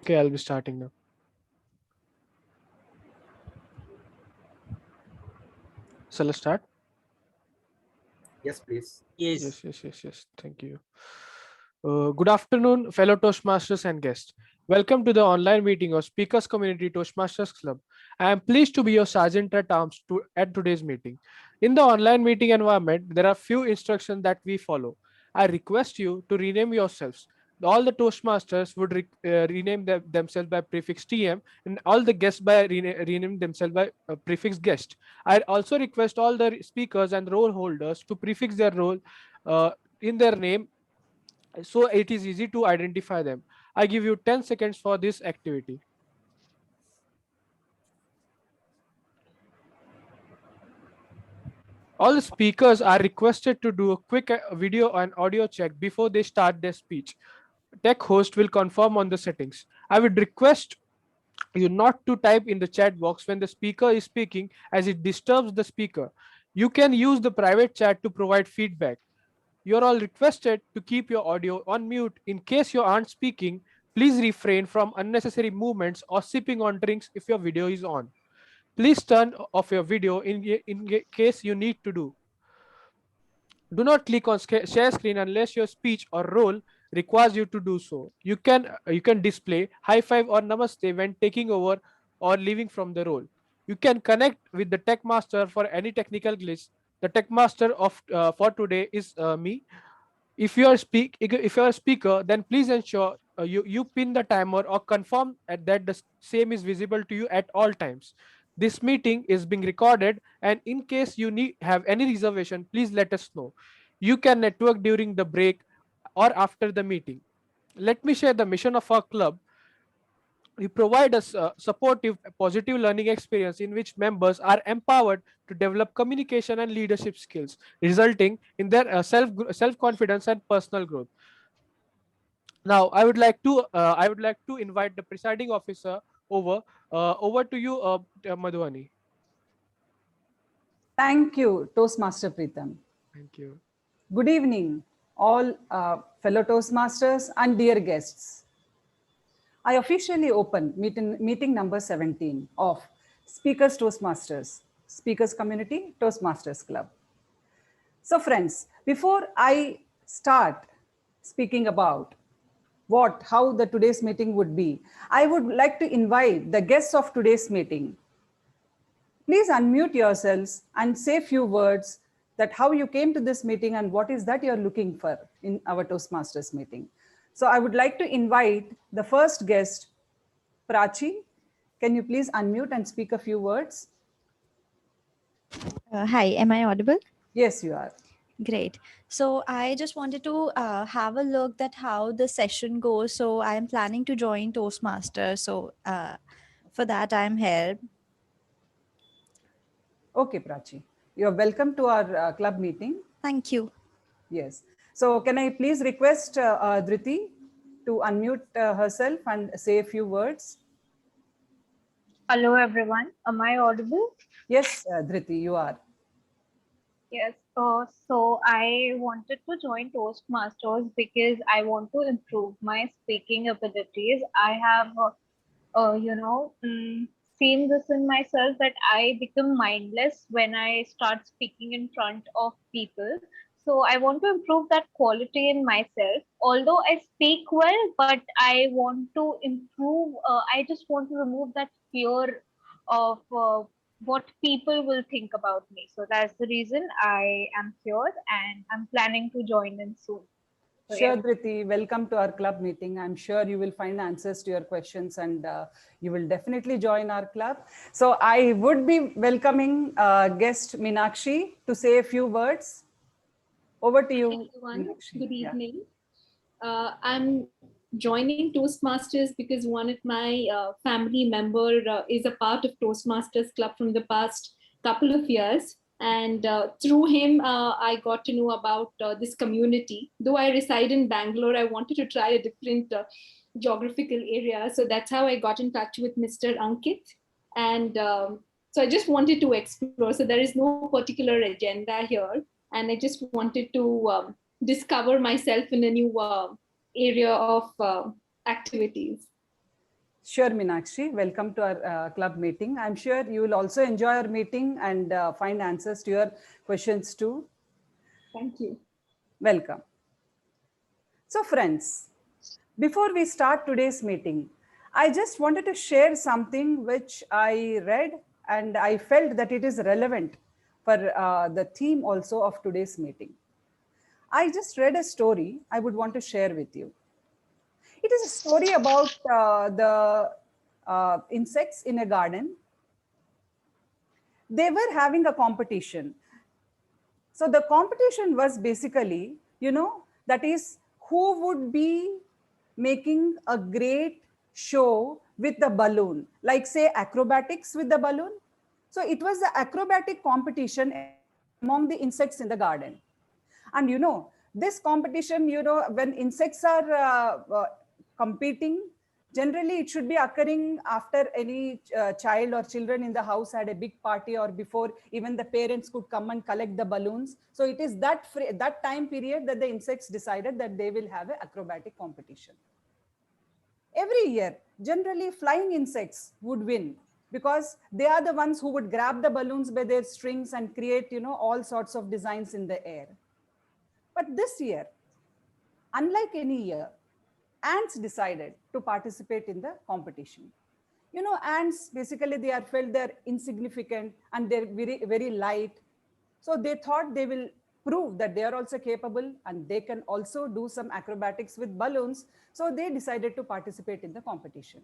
Okay, I'll be starting now. So let's start. Yes, please. Yes. Yes. Thank you. Good afternoon, fellow Toastmasters and guests. Welcome to the online meeting of Speakers Community Toastmasters Club. I am pleased to be your sergeant at arms at today's meeting. In the online meeting environment, there are few instructions that we follow. I request you to rename yourselves. All the Toastmasters would rename themselves by prefix TM, and all the guests by rename themselves by prefix guest. I also request all the speakers and role holders to prefix their role uh, in their name so it is easy to identify them. I give you 10 seconds for this activity. All the speakers are requested to do a quick video and audio check before they start their speech. Tech host will confirm on the settings. I would request you not to type in the chat box when the speaker is speaking as it disturbs the speaker. You can use the private chat to provide feedback. You're all requested to keep your audio on mute in case you aren't speaking. Please refrain from unnecessary movements or sipping on drinks if your video is on. Please turn off your video in case you need to do. Do not click on share screen unless your speech or role requires you to do so. You can display high five or namaste when taking over or leaving from the role. You can connect with the tech master for any technical glitch. The tech master of for today is me. If you are a speaker, then please ensure you pin the timer or confirm that the same is visible to you at all times. This meeting is being recorded, and in case you need have any reservation, please let us know. You can network during the break or after the meeting. Let me share the mission of our club. We provide a supportive, positive learning experience in which members are empowered to develop communication and leadership skills, resulting in their self confidence and personal growth. Now, I would like to invite the presiding officer over to you, Madhuvani. Thank you, Toastmaster Preetham. Thank you. Good evening, all fellow Toastmasters and dear guests. I officially open meeting number 17 of Speakers Toastmasters, Speakers Community Toastmasters Club. So friends, before I start speaking about how the today's meeting would be, I would like to invite the guests of today's meeting. Please unmute yourselves and say few words that how you came to this meeting and what is that you're looking for in our Toastmasters meeting. So I would like to invite the first guest, Prachi. Can you please unmute and speak a few words? Hi, am I audible? Yes, you are. Great. So I just wanted to have a look at how the session goes. So I am planning to join Toastmasters. So for that, I'm here. Okay, Prachi. You're welcome to our club meeting. Thank you. Yes. So can I please request Dhriti to unmute herself and say a few words? Hello everyone, am I audible? Yes, Dhriti, you are. Yes, so I wanted to join Toastmasters because I want to improve my speaking abilities. I have, seen this in myself that I become mindless when I start speaking in front of people. So I want to improve that quality in myself. Although I speak well, but I want to improve. I just want to remove that fear of what people will think about me. So that's the reason I am here and I'm planning to join in soon. So, Sure, yeah. Dhriti, welcome to our club meeting. I'm sure you will find answers to your questions and you will definitely join our club. So I would be welcoming guest Meenakshi to say a few words. Over to you, Everyone, Meenakshi. good Yeah. evening. I'm joining Toastmasters because one of my family member is a part of Toastmasters Club from the past couple of years. And through him, I got to know about this community. Though I reside in Bangalore, I wanted to try a different geographical area. So that's how I got in touch with Mr. Ankit. And so I just wanted to explore. So there is no particular agenda here. And I just wanted to discover myself in a new area of activities. Sure, Meenakshi. Welcome to our club meeting. I'm sure you will also enjoy our meeting and find answers to your questions too. Thank you. Welcome. So friends, before we start today's meeting, I just wanted to share something which I read and I felt that it is relevant for the theme also of today's meeting. I just read a story I would want to share with you. It is a story about the insects in a garden. They were having a competition. So the competition was basically, that is who would be making a great show with the balloon, like say acrobatics with the balloon. So it was the acrobatic competition among the insects in the garden. And this competition, when insects are competing, generally it should be occurring after any child or children in the house had a big party, or before even the parents could come and collect the balloons. So it is that time period that the insects decided that they will have an acrobatic competition. Every year, generally flying insects would win, because they are the ones who would grab the balloons by their strings and create, all sorts of designs in the air. But this year, unlike any year, ants decided to participate in the competition. Ants, basically they are felt they're insignificant and they're very, very light. So they thought they will prove that they are also capable and they can also do some acrobatics with balloons. So they decided to participate in the competition.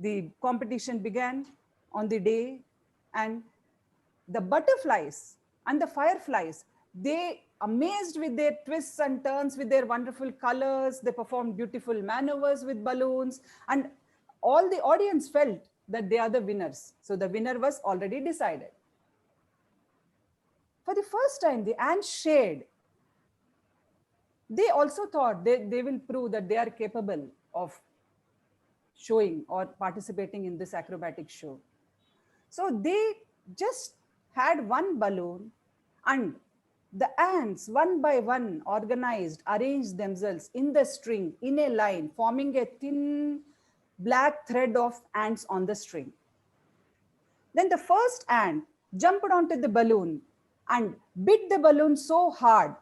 The competition began on the day, and the butterflies and the fireflies, they amazed with their twists and turns, with their wonderful colors. They performed beautiful maneuvers with balloons, and all the audience felt that they are the winners. So the winner was already decided. For the first time, the ants shared. They also thought they will prove that they are capable of showing or participating in this acrobatic show. So they just had one balloon, and the ants one by one arranged themselves in the string in a line, forming a thin black thread of ants on the string. Then the first ant jumped onto the balloon and bit the balloon so hard,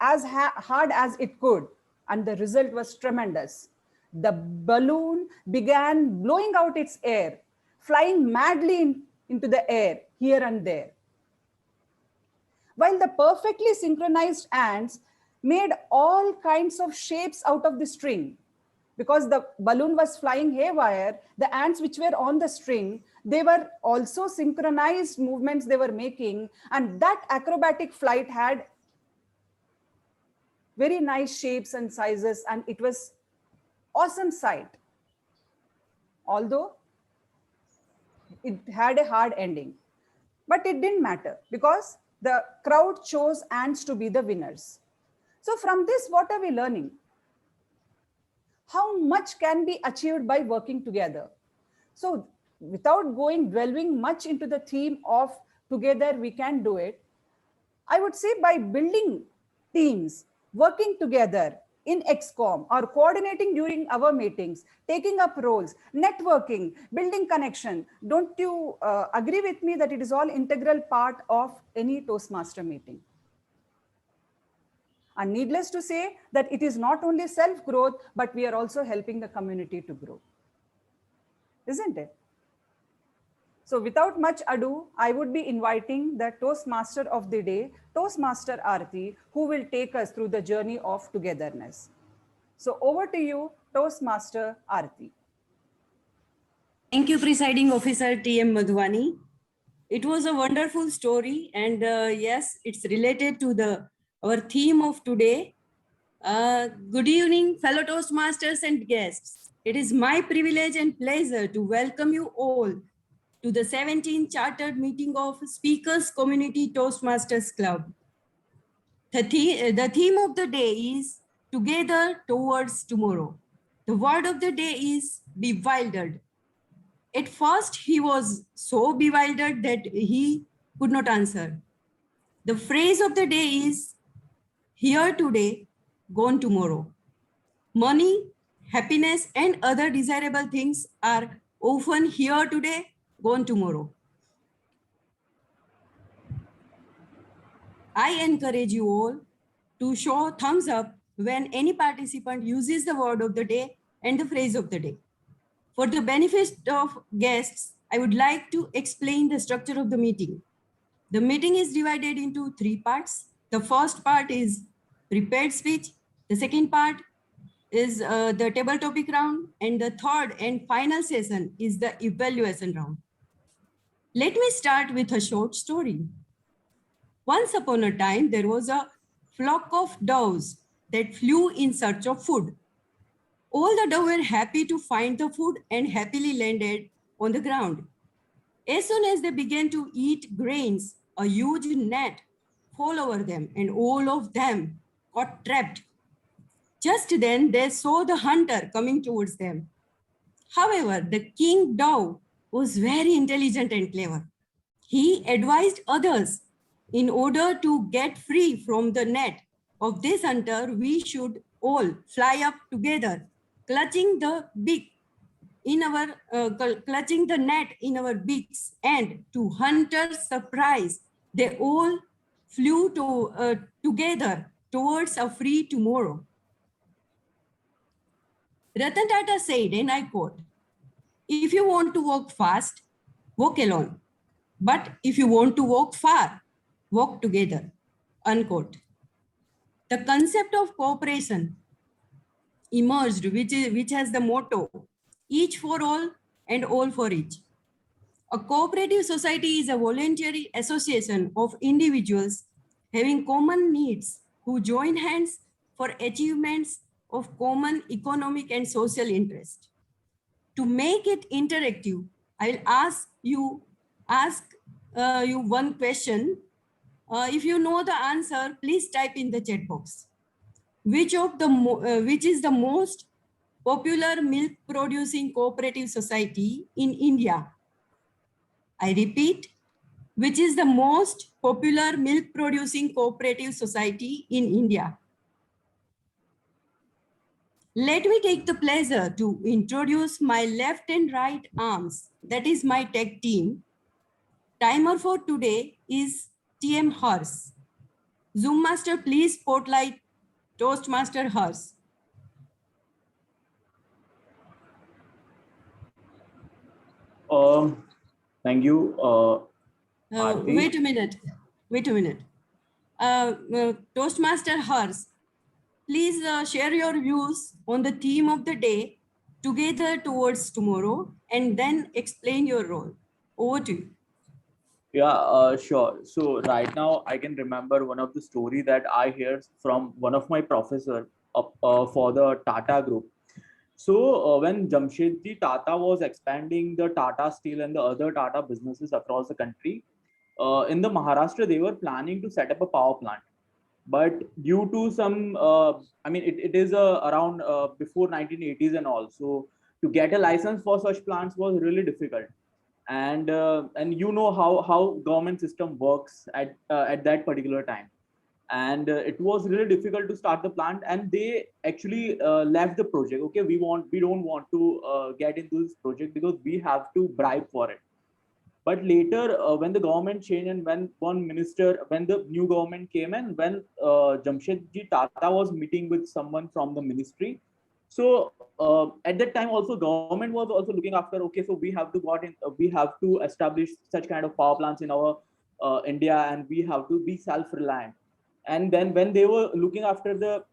hard as it could, and the result was tremendous. The balloon began blowing out its air, flying madly into the air here and there. While the perfectly synchronized ants made all kinds of shapes out of the string. Because the balloon was flying haywire, the ants which were on the string, they were also synchronized movements they were making, and that acrobatic flight had very nice shapes and sizes, and it was awesome sight. Although it had a hard ending, but it didn't matter because the crowd chose ants to be the winners. So from this, what are we learning? How much can be achieved by working together? So without dwelling much into the theme of together we can do it, I would say by building teams, working together in XCOM, or coordinating during our meetings, taking up roles, networking, building connection. Don't you agree with me that it is all integral part of any Toastmaster meeting? And needless to say that it is not only self-growth, but we are also helping the community to grow. Isn't it? So without much ado, I would be inviting the Toastmaster of the day, Toastmaster Aarti, who will take us through the journey of togetherness. So over to you, Toastmaster Aarti. Thank you, Presiding Officer T.M. Madhwani. It was a wonderful story, and yes, it's related to our theme of today. Good evening, fellow Toastmasters and guests. It is my privilege and pleasure to welcome you all to the 17th Chartered Meeting of Speakers Community Toastmasters Club. The theme of the day is Together Towards Tomorrow. The word of the day is bewildered. At first, he was so bewildered that he could not answer. The phrase of the day is here today, gone tomorrow. Money happiness, and other desirable things are often here today, gone tomorrow. I encourage you all to show thumbs up when any participant uses the word of the day and the phrase of the day. For the benefit of guests, I would like to explain the structure of the meeting. The meeting is divided into 3 parts. The first part is prepared speech. The second part is the table topic round. And the third and final session is the evaluation round. Let me start with a short story. Once upon a time, there was a flock of doves that flew in search of food. All the doves were happy to find the food and happily landed on the ground. As soon as they began to eat grains, a huge net fell over them and all of them got trapped. Just then they saw the hunter coming towards them. However, the king dove was very intelligent and clever. He advised others, in order to get free from the net of this hunter, we should all fly up together, clutching the beak in our clutching the net in our beaks, and to hunter's surprise, they all flew together towards a free tomorrow. Ratan Tata said, and I quote, "If you want to walk fast, walk alone. But if you want to walk far, walk together." Unquote. The concept of cooperation emerged, which has the motto, each for all and all for each. A cooperative society is a voluntary association of individuals having common needs who join hands for achievements of common economic and social interest. To make it interactive, I will ask you one question. If you know the answer, please type in the chat box. Which is the most popular milk producing cooperative society in India? I repeat, which is the most popular milk producing cooperative society in India? Let me take the pleasure to introduce my left and right arms. That is my tech team. Timer for today is TM Hers. Zoom Master, please spotlight Toastmaster Hers. Thank you. Aarti. Wait a minute. Toastmaster Hers, please share your views on the theme of the day, Together Towards Tomorrow, and then explain your role. Over to you. Yeah, sure. So right now I can remember one of the story that I heard from one of my professor for the Tata Group. So when Jamshedji Tata was expanding the Tata Steel and the other Tata businesses across the country, in the Maharashtra, they were planning to set up a power plant. But due to some, it is around before 1980s and all. So to get a license for such plants was really difficult. And you know how government system works at that particular time. And it was really difficult to start the plant, and they actually left the project. Okay, we don't want to get into this project because we have to bribe for it. But later when the government changed and when the new government came in, when Jamshedji Tata was meeting with someone from the ministry, so at that time also government was also looking after, okay, so we have to establish such kind of power plants in our India, and we have to be self-reliant. And then when they were looking after the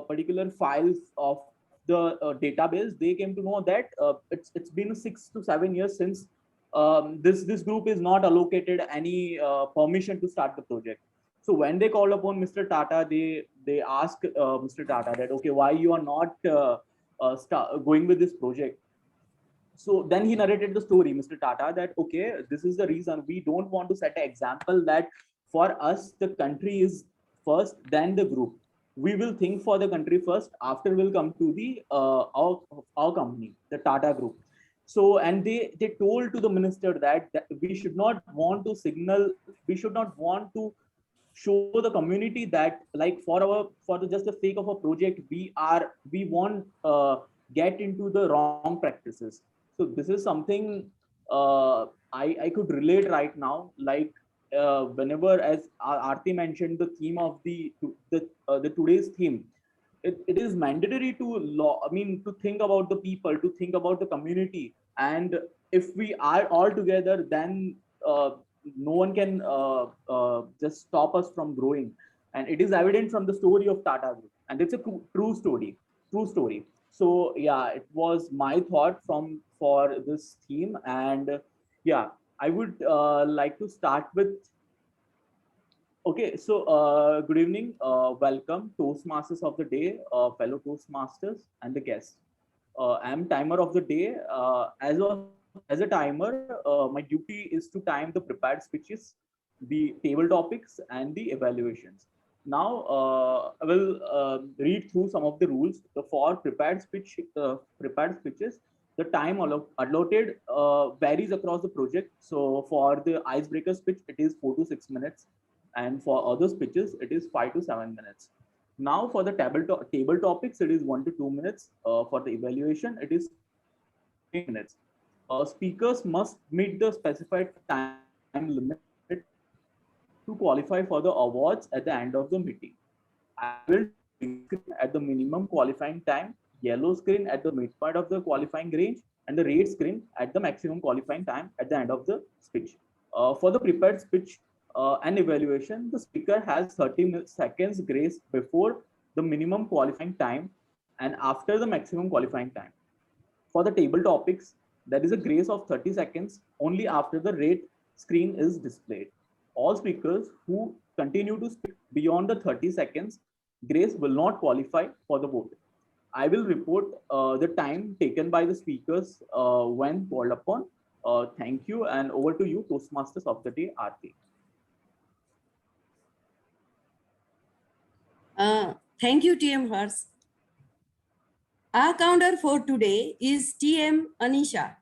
particular files of the database, they came to know that it's been 6 to 7 years since this group is not allocated any permission to start the project. So when they called upon Mr. Tata, they asked Mr. Tata that, okay, why you are not going with this project? So then he narrated the story, Mr. Tata, that, okay, this is the reason we don't want to set an example that for us, the country is first, then the group. We will think for the country first, after we'll come to the our company, the Tata Group. So, and they told to the minister that we should not want to signal, we should not want to show the community that, like, for just the sake of a project, we want get into the wrong practices. So this is something I could relate right now. Like whenever, as Aarti mentioned, the theme of the today's theme, it is mandatory to think about the people, to think about the community, and if we are all together, then no one can just stop us from growing. And it is evident from the story of Tata Group, and it's a true story. So yeah, it was my thought for this theme. And yeah, I would like to start with. Okay, so good evening. Welcome, Toastmasters of the day, fellow Toastmasters, and the guests. I'm timer of the day. As a timer, my duty is to time the prepared speeches, the table topics, and the evaluations. Now, I will read through some of the rules. For prepared speeches, the time allotted varies across the project. So, for the icebreaker speech, it is 4 to 6 minutes, and for other speeches, it is 5 to 7 minutes. Now, for the table topics, it is 1 to 2 minutes. For the evaluation, it is 3 minutes. Speakers must meet the specified time limit to qualify for the awards at the end of the meeting. I will green screen at the minimum qualifying time, yellow screen at the midpoint of the qualifying range, and the red screen at the maximum qualifying time at the end of the speech. For the prepared speech and evaluation, the speaker has 30 seconds grace before the minimum qualifying time and after the maximum qualifying time. For the table topics, there is a grace of 30 seconds only after the red screen is displayed. All speakers who continue to speak beyond the 30 seconds grace will not qualify for the vote. I will report the time taken by the speakers when called upon. Thank you, and over to you, Toastmasters of the day, Aarti. Thank you, TM Hers. Our counter for today is TM Anisha.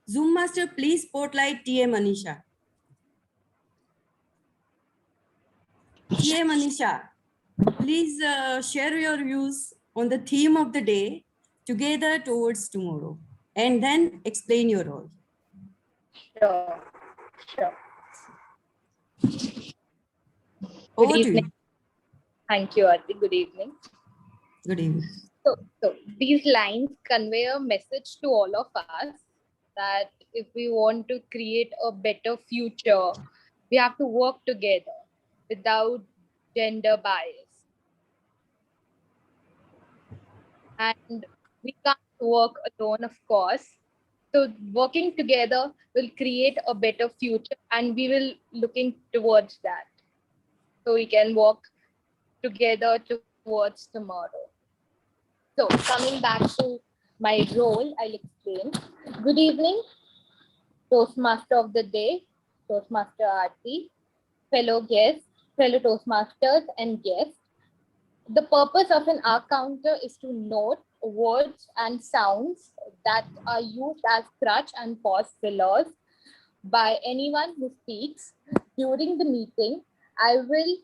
Zoom Master, please spotlight TM Anisha. TM Anisha, please share your views on the theme of the day, Together Towards Tomorrow, and then explain your role. Sure. Over Good to evening. you. Thank you, Aarti. Good evening. Good evening. So these lines convey a message to all of us that if we want to create a better future, we have to work together without gender bias. And we can't work alone, of course. So working together will create a better future, and we will looking towards that. So we can work together towards tomorrow. So coming back to my role, I'll explain. Good evening, Toastmaster of the day, Toastmaster Aarti, fellow guests, fellow Toastmasters and guests. The purpose of an R counter is to note words and sounds that are used as crutch and pause fillers by anyone who speaks. During the meeting, I will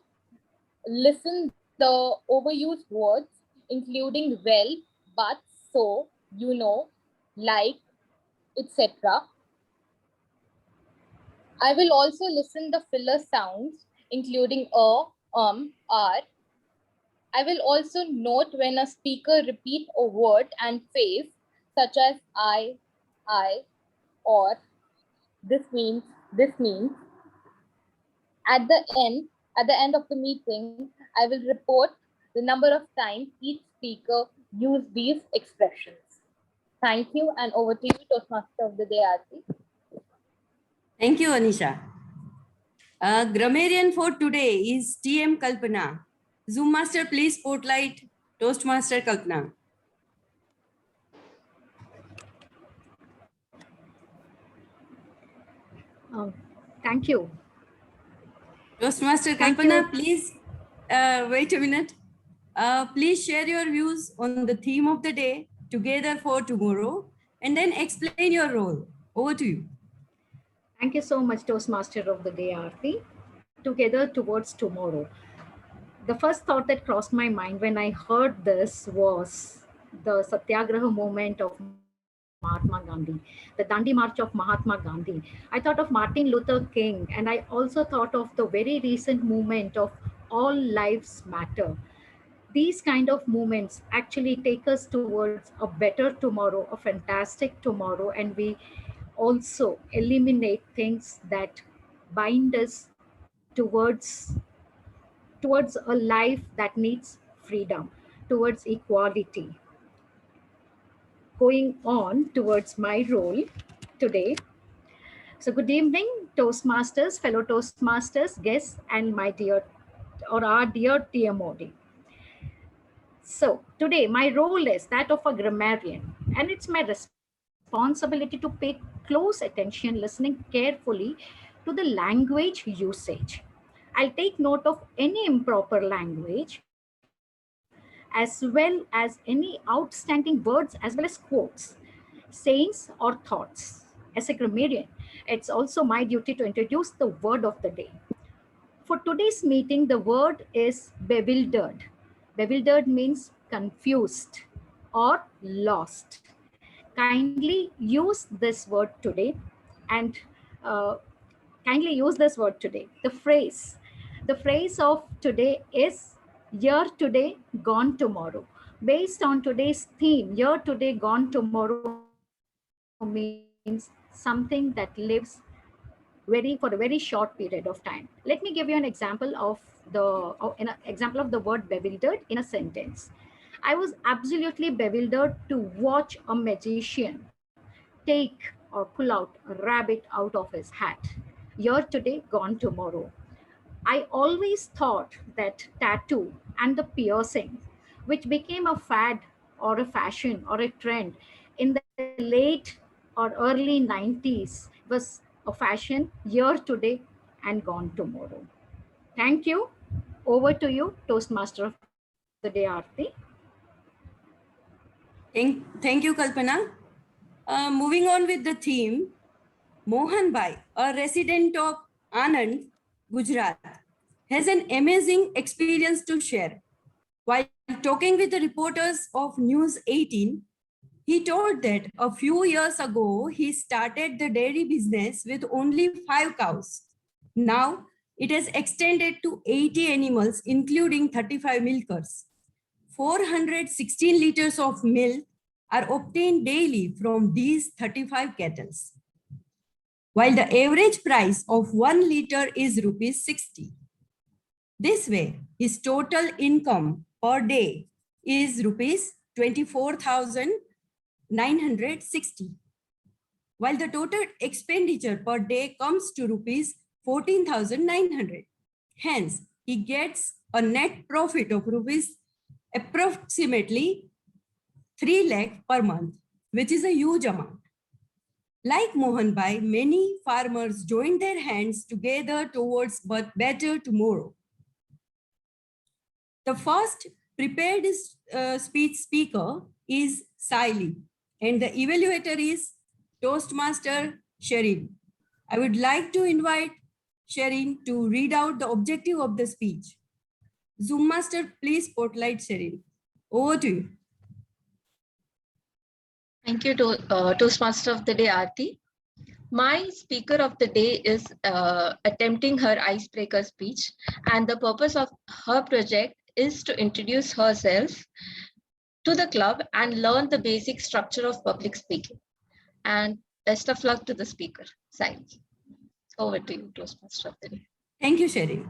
listen the overused words, including well, but, so, you know, like, etc. I will also listen the filler sounds, including are. I will also note when a speaker repeats a word and phrase, such as I, or this means. At the end of the meeting, I will report the number of times each speaker used these expressions. Thank you, and over to you, Toastmaster of the day, Aarti. Thank you, Anisha. Grammarian for today is TM Kalpana. Zoom Master, please spotlight Toastmaster Kalpana. Thank you. Toastmaster Kalpana, please wait a minute. Please share your views on the theme of the day, Together for Tomorrow, and then explain your role. Over to you. Thank you so much, Toastmaster of the day, Aarti. Together Towards Tomorrow. The first thought that crossed my mind when I heard this was the Satyagraha movement of Mahatma Gandhi, the Dandi March of Mahatma Gandhi. I thought of Martin Luther King, and I also thought of the very recent movement of All Lives Matter. These kind of movements actually take us towards a better tomorrow, a fantastic tomorrow, and we also eliminate things that bind us towards a life that needs freedom, towards equality. Going on towards my role today. So good evening, Toastmasters, fellow Toastmasters, guests, and my dear, or our dear TMOD. So today my role is that of a grammarian, and it's my responsibility to pay close attention, listening carefully to the language usage. I'll take note of any improper language, as well as any outstanding words, as well as quotes, sayings, or thoughts. As a grammarian, it's also my duty to introduce the word of the day. For today's meeting, the word is bewildered. Bewildered means confused or lost. Kindly use this word today, and kindly use this word today. The phrase of today is "Year today, gone tomorrow." Based on today's theme, "Year today, gone tomorrow" means something that lives for a very short period of time. Let me give you an example of the word bewildered in a sentence. I was absolutely bewildered to watch a magician take or pull out a rabbit out of his hat. Here today, gone tomorrow. I always thought that tattoo and the piercing, which became a fad or a fashion or a trend in the late or early 90s, was a fashion here today and gone tomorrow. Thank you. Over to you, Toastmaster of the Day, Aarti. Thank you, Kalpana. Moving on with the theme, Mohan Bhai, a resident of Anand, Gujarat, has an amazing experience to share. While talking with the reporters of News 18, he told that a few years ago, he started the dairy business with only 5 cows. Now, it has extended to 80 animals, including 35 milkers. 416 liters of milk are obtained daily from these 35 cattle, while the average price of 1 liter is rupees 60. This way, his total income per day is rupees 24,960, while the total expenditure per day comes to rupees 14,900. Hence, he gets a net profit of rupees approximately 3 lakh per month, which is a huge amount. Like Mohan Bhai, many farmers join their hands together towards better tomorrow. The first prepared speech speaker is Saili, and the evaluator is Toastmaster Sherin. I would like to invite Sherin to read out the objective of the speech. Zoom Master, please spotlight Sherin. Over to you. Thank you, Toastmaster of the Day, Aarti. My speaker of the day is attempting her icebreaker speech, and the purpose of her project is to introduce herself to the club and learn the basic structure of public speaking. And best of luck to the speaker, Saili. Over to you, Toastmaster of the Day. Thank you, Sherin.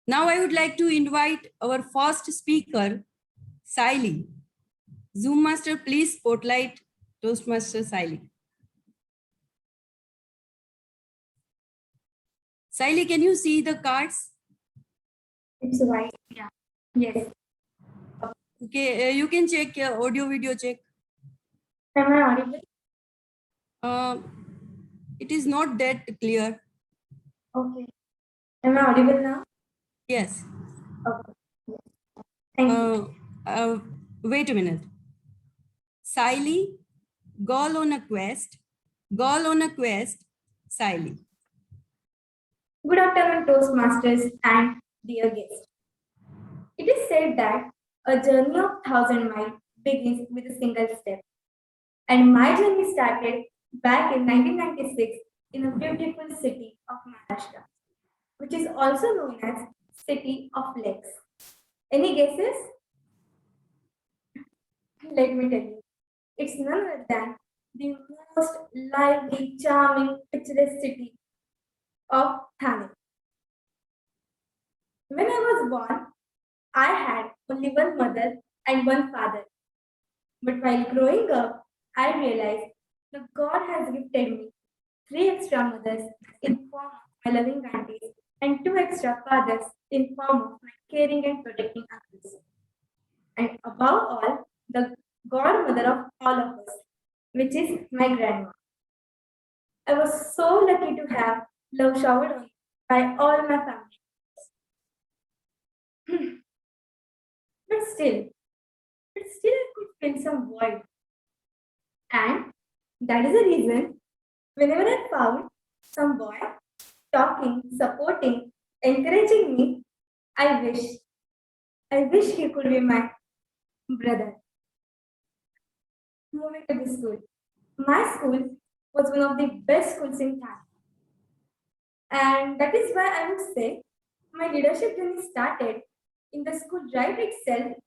Now I would like to invite our first speaker, Saili. Zoom Master, please spotlight Toastmaster Saili. Saili, can you see the cards? It's right. Yeah. Yes. Okay, you can check your audio video check. Am I audible? It is not that clear. Okay. Am I audible now? Yes. Okay. Thank you. Wait a minute. Saili, girl on a quest, Saili. Good afternoon, Toastmasters and dear guests. It is said that A journey of 1,000 miles begins with a single step. And my journey started back in 1996 in a beautiful city of Maharashtra, which is also known as City of Lakes. Any guesses? Let me tell you, it's none other than the most lively, charming, picturesque city of Thane. When I was born, I had only one mother and one father. But while growing up, I realized that God has gifted me three extra mothers in form of my loving aunties and two extra fathers in form of my caring and protecting uncles. And above all, the godmother of all of us, which is my grandma. I was so lucky to have love showered on me by all my family. But still I could feel some void. And that is the reason whenever I found some boy talking, supporting, encouraging me, I wish he could be my brother. Moving to the school. My school was one of the best schools in town. And that is why I would say my leadership journey started in the school right itself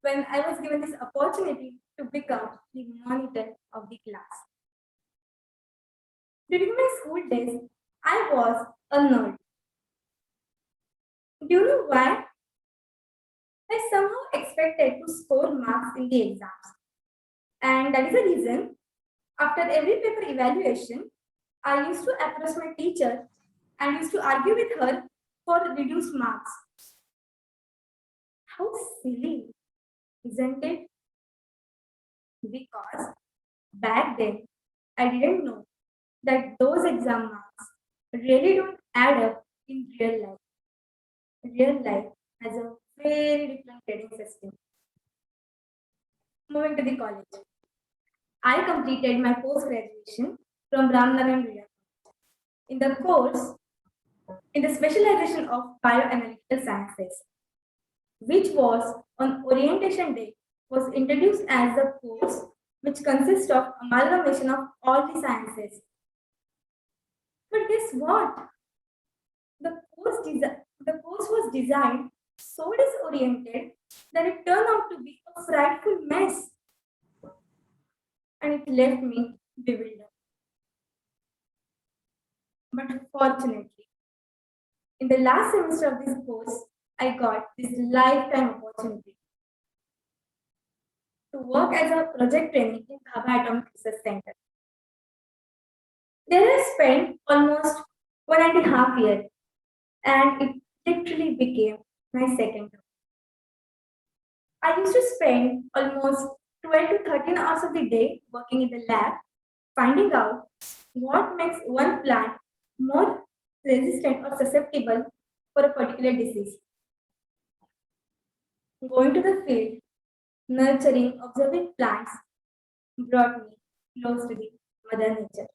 when I was given this opportunity to become the monitor of the class. During my school days, I was a nerd. Do you know why? I somehow expected to score marks in the exams. And that is the reason, after every paper evaluation, I used to approach my teacher and used to argue with her for reduced marks. How silly, isn't it? Because back then, I didn't know that those exam marks really don't add up in real life. Real life has a very different grading system. Moving to the college. I completed my post graduation from Ramnagar, India. In the course, in the specialization of bioanalytical sciences, which was on orientation day, was introduced as a course which consists of amalgamation of all the sciences. But guess what? The course was designed so disoriented that it turned out to be a frightful mess. And it left me bewildered. But fortunately, in the last semester of this course, I got this lifetime opportunity to work as a project trainee in Bhabha Atomic Research Center. There I spent almost 1.5 years, and it literally became my second home. I used to spend almost 12 to 13 hours of the day working in the lab, finding out what makes one plant more resistant or susceptible for a particular disease. Going to the field, nurturing, observing plants brought me close to the Mother Nature.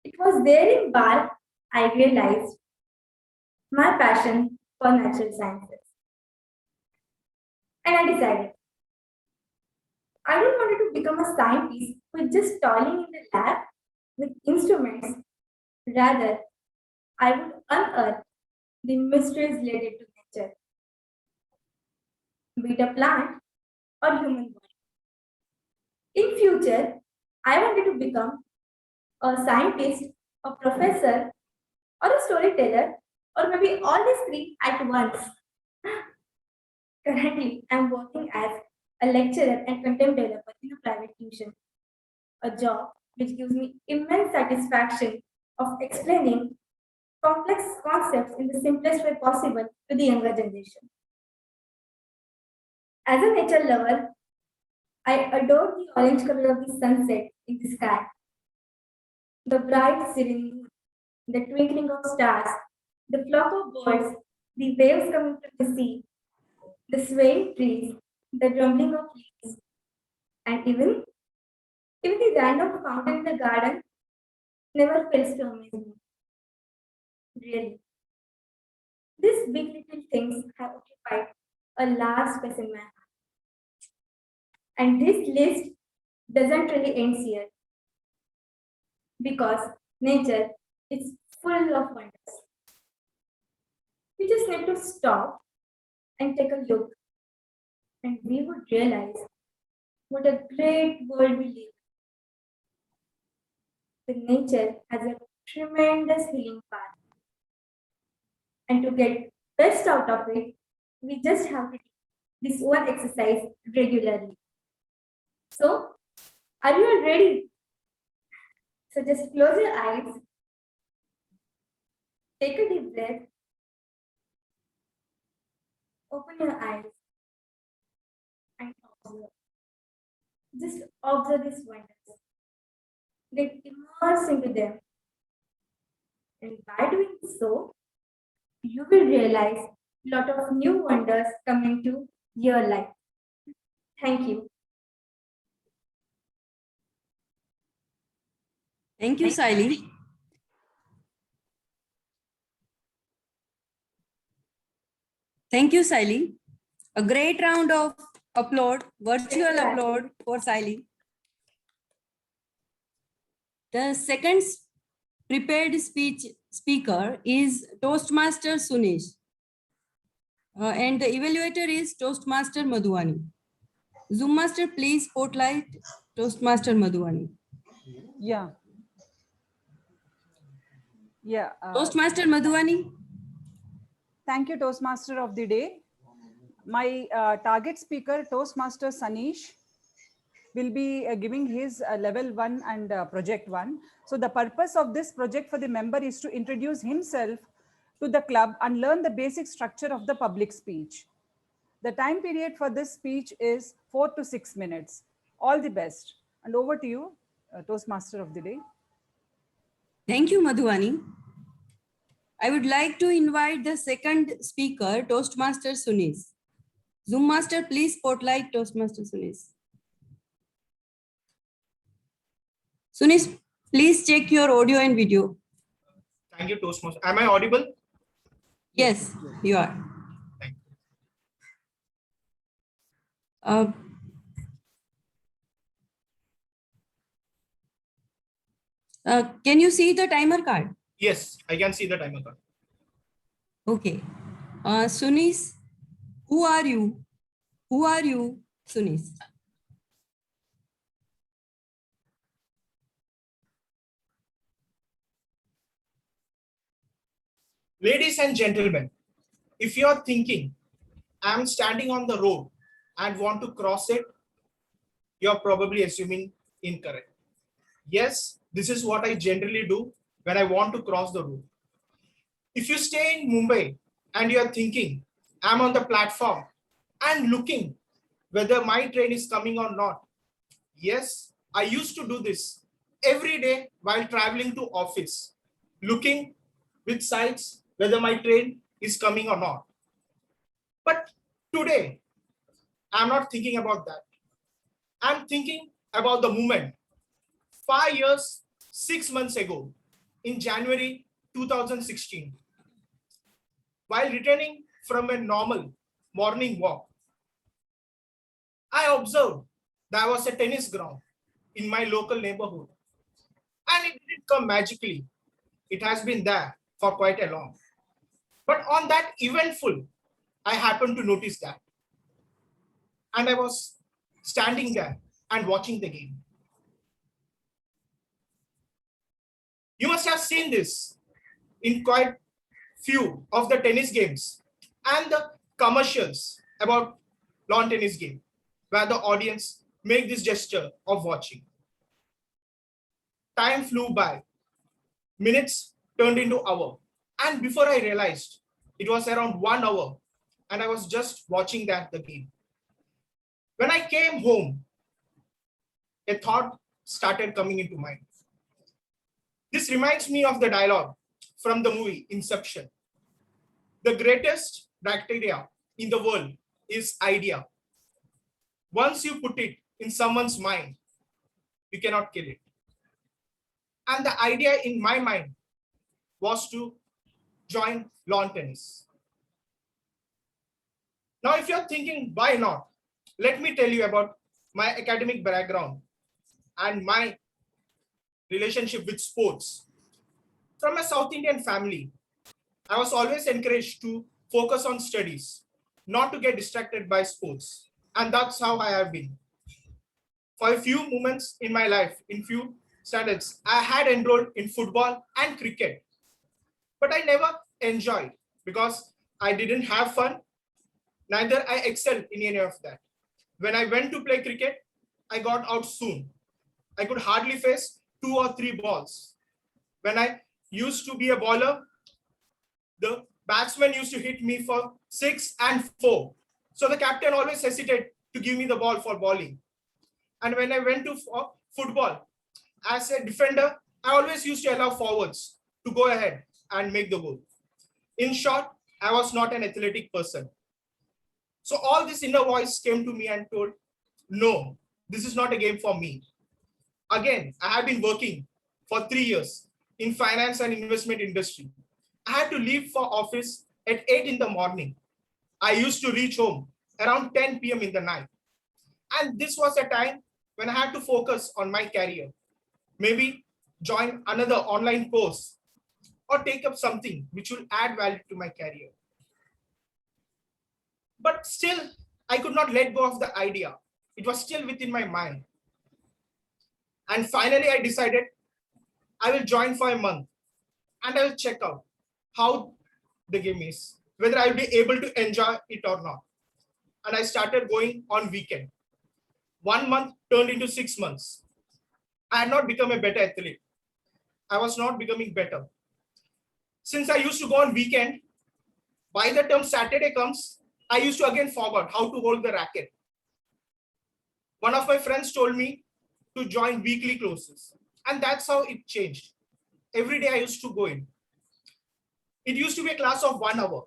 It was there in Bal I realized my passion for natural sciences. And I decided I don't want to become a scientist who is just toiling in the lab with instruments. Rather, I would unearth the mysteries related to nature, be it a plant or human body. In future, I wanted to become a scientist, a professor, or a storyteller, or maybe all these three at once. Currently, I'm working as a lecturer and content developer in a private tuition, a job which gives me immense satisfaction of explaining complex concepts in the simplest way possible to the younger generation. As a nature lover, I adore the orange color of the sunset in the sky, the bright serene moon, the twinkling of stars, the flock of birds, the waves coming from the sea, the swaying trees, the rumbling of leaves, and even the random fountain in the garden never fails to amaze me. Really. These big little things have occupied a large space in my heart. And this list doesn't really end here because nature is full of wonders. We just need to stop and take a look, and we would realize what a great world we live. The nature has a tremendous healing power. And to get best out of it, we just have to do this one exercise regularly. So, are you all ready? So just close your eyes, take a deep breath, open your eyes, and observe. Just observe these wonders. Get immersed into them. And by doing so, you will realize a lot of new wonders come into your life. Thank you. Thank you, Siley. Thank you, Siley. A great round of applaud, virtual applaud for Siley. The second prepared speech speaker is Toastmaster Sunish. And the evaluator is Toastmaster Madhuvani. Zoom Master, please spotlight Toastmaster Madhuvani. Yeah. Yeah. Toastmaster Madhuvani. Thank you, Toastmaster of the day. My target speaker, Toastmaster Sanish, will be giving his level 1 and project 1. So the purpose of this project for the member is to introduce himself to the club and learn the basic structure of the public speech. The time period for this speech is 4 to 6 minutes. All the best. And over to you, Toastmaster of the day. Thank you, Madhuvani. I would like to invite the second speaker, Toastmaster Sunis. Zoom Master, please spotlight Toastmaster Sunis. Sunis, please check your audio and video. Thank you, Toastmaster. Am I audible? Yes, you are. Thank you. Can you see the timer card? Yes, I can see the timer card. Okay. Sunis, who are you? Who are you, Sunis? Ladies and gentlemen, if you are thinking, I'm standing on the road and want to cross it, you're probably assuming incorrect. Yes, this is what I generally do when I want to cross the road. If you stay in Mumbai and you're thinking, I'm on the platform and looking whether my train is coming or not. Yes, I used to do this every day while traveling to office, looking with sights whether my train is coming or not. But today, I'm not thinking about that. I'm thinking about the moment 5 years, 6 months ago in January 2016. While returning from a normal morning walk, I observed there was a tennis ground in my local neighborhood. And it didn't come magically. It has been there for quite a long. But on that eventful, I happened to notice that. And I was standing there and watching the game. You must have seen this in quite few of the tennis games and the commercials about lawn tennis game, where the audience make this gesture of watching. Time flew by. Minutes turned into hour. And before I realized, it was around 1 hour and I was just watching the game. When I came home, a thought started coming into mind. This reminds me of the dialogue from the movie Inception. The greatest bacteria in the world is idea. Once you put it in someone's mind, you cannot kill it. And the idea in my mind was to join lawn tennis. Now, if you're thinking, why not? Let me tell you about my academic background and my relationship with sports. From a South Indian family, I was always encouraged to focus on studies, not to get distracted by sports. And that's how I have been. For a few moments in my life, in few standards, I had enrolled in football and cricket. But I never enjoyed because I didn't have fun, neither I excelled in any of that. When I went to play cricket, I got out soon. I could hardly face 2 or 3 balls. When I used to be a bowler, the batsman used to hit me for 6 and 4. So the captain always hesitated to give me the ball for bowling. And when I went to football, as a defender, I always used to allow forwards to go ahead and make the goal. In short, I was not an athletic person. So all this inner voice came to me and told, no, this is not a game for me. Again, I have been working for 3 years in finance and investment industry. I had to leave for office at 8 in the morning. I used to reach home around 10 p.m. in the night. And this was a time when I had to focus on my career. Maybe join another online course or take up something which will add value to my career. But still, I could not let go of the idea. It was still within my mind. And finally, I decided I will join for a month and I will check out how the game is, whether I will be able to enjoy it or not. And I started going on weekend. 1 month turned into 6 months. I had not become a better athlete. I was not becoming better. Since I used to go on weekend, by the time Saturday comes, I used to again forget how to hold the racket. One of my friends told me to join weekly classes. And that's how it changed. Every day I used to go in. It used to be a class of 1 hour.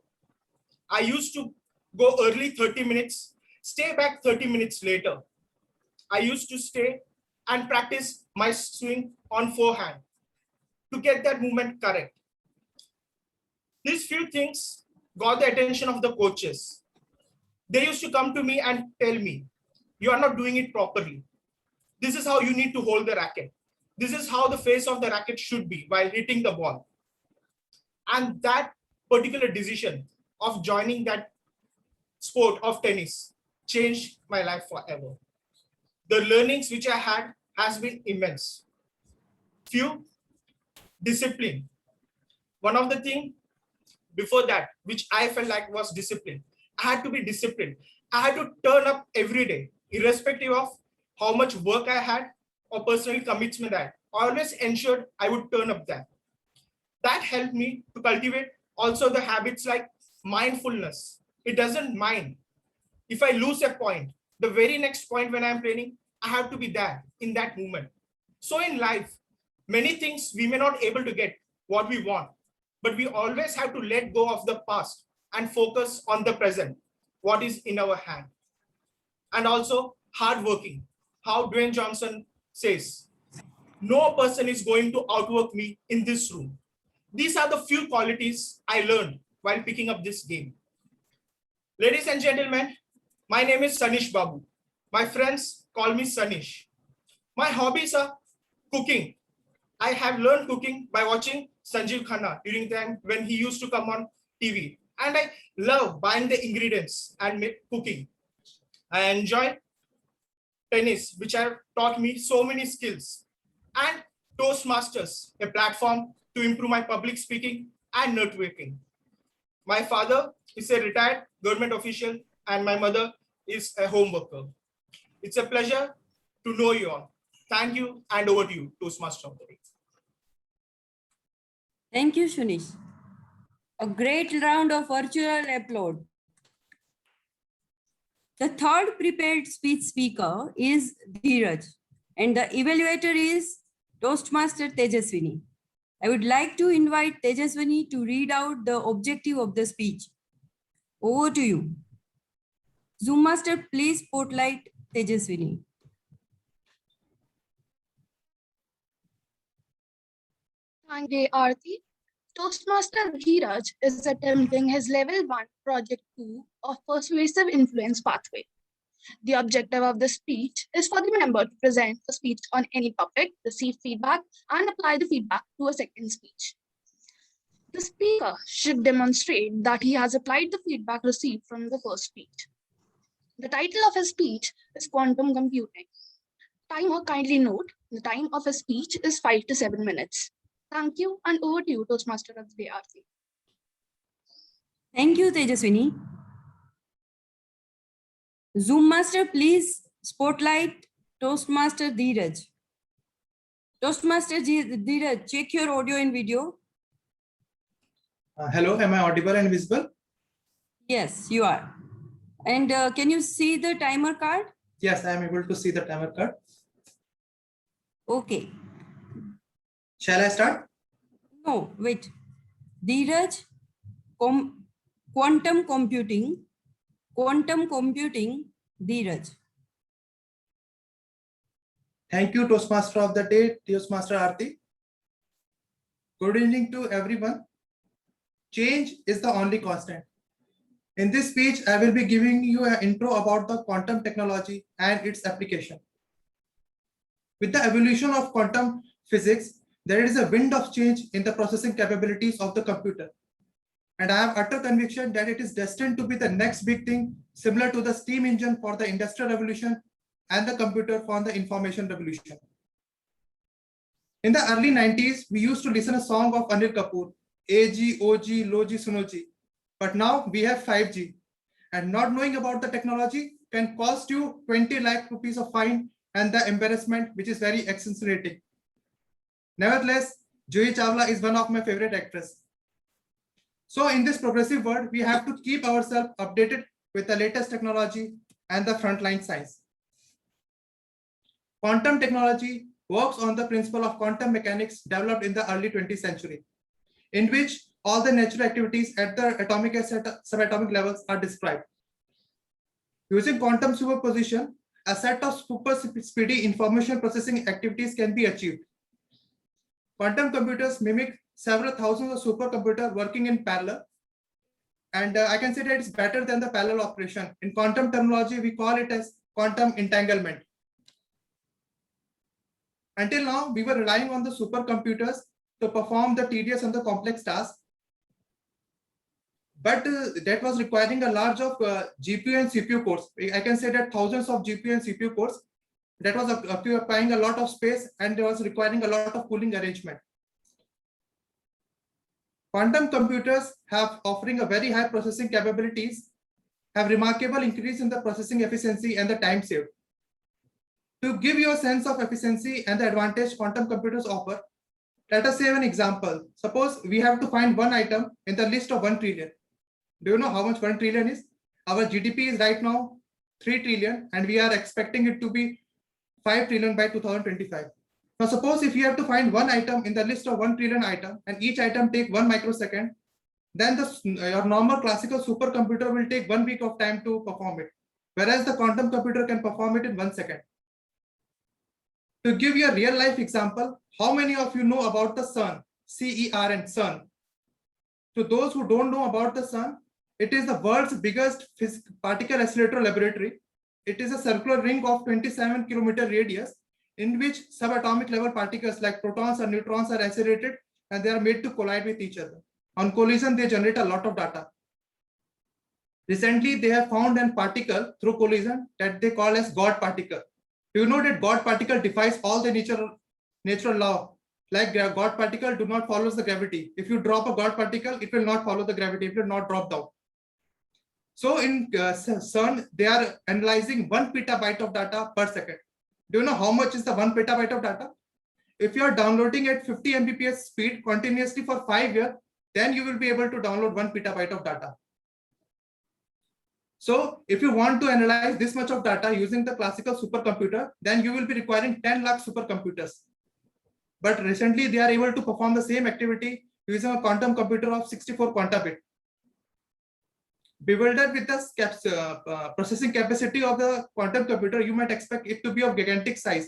I used to go early 30 minutes, stay back 30 minutes later. I used to stay and practice my swing on forehand to get that movement correct. These few things got the attention of the coaches. They used to come to me and tell me, you are not doing it properly. This is how you need to hold the racket. This is how the face of the racket should be while hitting the ball. And that particular decision of joining that sport of tennis changed my life forever. The learnings which I had has been immense. Few, discipline. One of the things before that, which I felt like was discipline. I had to be disciplined. I had to turn up every day, irrespective of how much work I had or personal commitment I had. I always ensured I would turn up there. That helped me to cultivate also the habits like mindfulness. It doesn't mind. If I lose a point, the very next point when I'm playing, I have to be there in that moment. So in life, many things we may not able to get what we want, but we always have to let go of the past and focus on the present, what is in our hand. And also hardworking. How Dwayne Johnson says, no person is going to outwork me in this room. These are the few qualities I learned while picking up this game. Ladies and gentlemen, my name is Sanish Babu. My friends call me Sanish. My hobbies are cooking. I have learned cooking by watching Sanjeev Khanna during the time when he used to come on TV. And I love buying the ingredients and cooking. I enjoy tennis, which have taught me so many skills. And Toastmasters, a platform to improve my public speaking and networking. My father is a retired government official and my mother is a home worker. It's a pleasure to know you all. Thank you, and over to you, Toastmaster of the Day. Thank you, Shunish. A great round of virtual applause. The third prepared speech speaker is Dheeraj, and the evaluator is Toastmaster Tejaswini. I would like to invite Tejaswini to read out the objective of the speech. Over to you. Zoom Master, please spotlight Tejaswini. Thank you, Aarti. Toastmaster Dheeraj is attempting his level 1 project 2 of persuasive influence pathway. The objective of the speech is for the member to present a speech on any topic, receive feedback, and apply the feedback to a second speech. The speaker should demonstrate that he has applied the feedback received from the first speech. The title of his speech is Quantum Computing. Timer, kindly note, the time of his speech is 5 to 7 minutes. Thank you, and over to you, Toastmaster of the day, Aarti. Thank you, Tejaswini. Zoom Master, please spotlight Toastmaster Dheeraj. Toastmaster Dheeraj, check your audio and video. Hello, am I audible and visible? Yes, you are. And can you see the timer card? Yes, I am able to see the timer card. Okay. Shall I start? No, wait. Dheeraj, quantum computing, Dheeraj. Thank you, Toastmaster of the day, Toastmaster Aarti. Good evening to everyone. Change is the only constant. In this speech, I will be giving you an intro about the quantum technology and its application. With the evolution of quantum physics, there is a wind of change in the processing capabilities of the computer. And I have utter conviction that it is destined to be the next big thing, similar to the steam engine for the industrial revolution and the computer for the information revolution. In the early 90s, we used to listen a song of Anil Kapoor, AG, OG, Logi, Sunoji. But now we have 5G, and not knowing about the technology can cost you 20 lakh rupees of fine and the embarrassment, which is very exasperating. Nevertheless, Juhi Chawla is one of my favorite actresses. So in this progressive world, we have to keep ourselves updated with the latest technology and the frontline science. Quantum technology works on the principle of quantum mechanics developed in the early 20th century, in which all the natural activities at the atomic and subatomic levels are described. Using quantum superposition, a set of super speedy information processing activities can be achieved. Quantum computers mimic several thousands of supercomputers working in parallel. And I can say that it's better than the parallel operation. In quantum terminology, we call it as quantum entanglement. Until now, we were relying on the supercomputers to perform the tedious and the complex tasks. But that was requiring a large of GPU and CPU cores. I can say that thousands of GPU and CPU cores. That was occupying a lot of space and it was requiring a lot of cooling arrangement. Quantum computers have offering a very high processing capabilities, have remarkable increase in the processing efficiency and the time saved. To give you a sense of efficiency and the advantage quantum computers offer, let us say an example. Suppose we have to find one item in the list of 1 trillion. Do you know how much 1 trillion is? Our GDP is right now 3 trillion and we are expecting it to be 5 trillion by 2025. Now suppose if you have to find one item in the list of 1 trillion item and each item take 1 microsecond, then your normal classical supercomputer will take 1 week of time to perform it. Whereas the quantum computer can perform it in 1 second. To give you a real life example, how many of you know about the CERN, CERN, CERN? To those who don't know about the CERN, it is the world's biggest particle accelerator laboratory. It is a circular ring of 27 kilometer radius in which subatomic level particles like protons and neutrons are accelerated and they are made to collide with each other. On collision, they generate a lot of data. Recently, they have found a particle through collision that they call as God particle. Do you know that God particle defies all the natural law? Like God particle do not follow the gravity. If you drop a God particle, it will not follow the gravity. It will not drop down. So in CERN, they are analyzing 1 petabyte of data per second. Do you know how much is the 1 petabyte of data? If you are downloading at 50 Mbps speed continuously for 5 years, then you will be able to download 1 petabyte of data. So if you want to analyze this much of data using the classical supercomputer, then you will be requiring 10 lakh supercomputers. But recently they are able to perform the same activity using a quantum computer of 64 quantabit. Bewildered with the processing capacity of the quantum computer, you might expect it to be of gigantic size.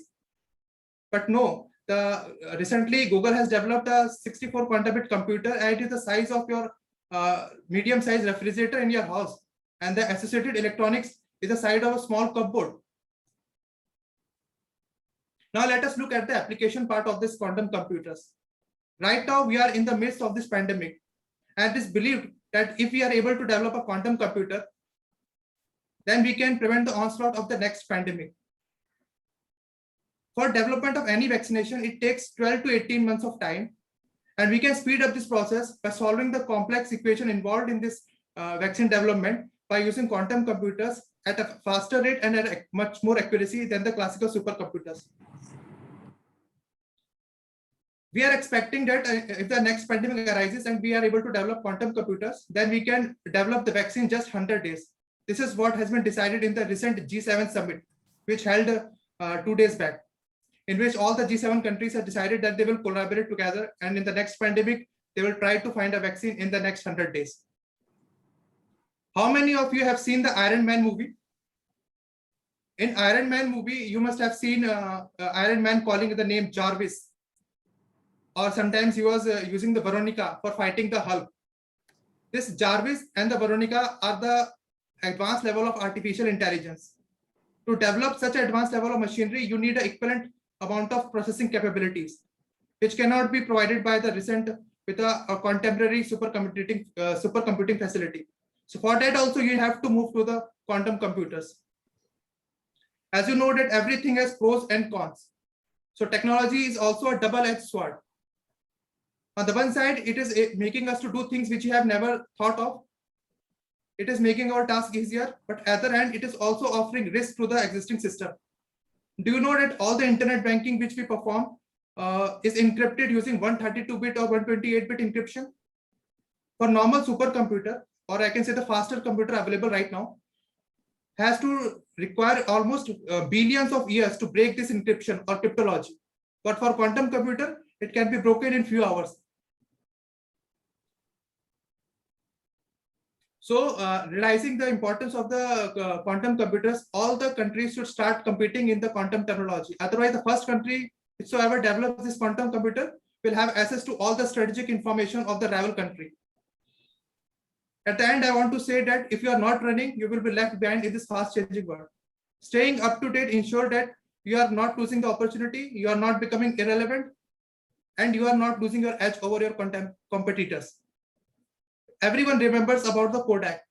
But no, recently Google has developed a 64 quantabit computer and it is the size of your medium-sized refrigerator in your house. and the associated electronics is the size of a small cupboard. Now let us look at the application part of this quantum computers. Right now we are in the midst of this pandemic, and it is believed that if we are able to develop a quantum computer, then we can prevent the onslaught of the next pandemic. For development of any vaccination, it takes 12 to 18 months of time, and we can speed up this process by solving the complex equation involved in this vaccine development by using quantum computers at a faster rate and at a much more accuracy than the classical supercomputers. We are expecting that if the next pandemic arises and we are able to develop quantum computers, then we can develop the vaccine just 100 days. This is what has been decided in the recent G7 summit, which held 2 days back, in which all the G7 countries have decided that they will collaborate together, and in the next pandemic, they will try to find a vaccine in the next 100 days. How many of you have seen the Iron Man movie? In Iron Man movie, you must have seen Iron Man calling the name Jarvis, or sometimes he was using the Veronica for fighting the Hulk. This Jarvis and the Veronica are the advanced level of artificial intelligence. To develop such an advanced level of machinery, you need an equivalent amount of processing capabilities, which cannot be provided by the recent with a contemporary supercomputing facility. So for that also you have to move to the quantum computers. As you know that everything has pros and cons. So technology is also a double-edged sword. On the one side, it is making us to do things which we have never thought of. It is making our task easier, but at the other hand, it is also offering risk to the existing system. Do you know that all the internet banking which we perform is encrypted using 132-bit or 128-bit encryption? For normal supercomputer, or I can say the faster computer available right now, has to require almost billions of years to break this encryption or cryptology. But for quantum computer, it can be broken in few hours. So realizing the importance of the quantum computers, all the countries should start competing in the quantum technology. Otherwise, the first country whosoever develops this quantum computer will have access to all the strategic information of the rival country. At the end, I want to say that if you are not running, you will be left behind in this fast changing world. Staying up to date ensure that you are not losing the opportunity, you are not becoming irrelevant, and you are not losing your edge over your competitors. Everyone remembers about the Kodak.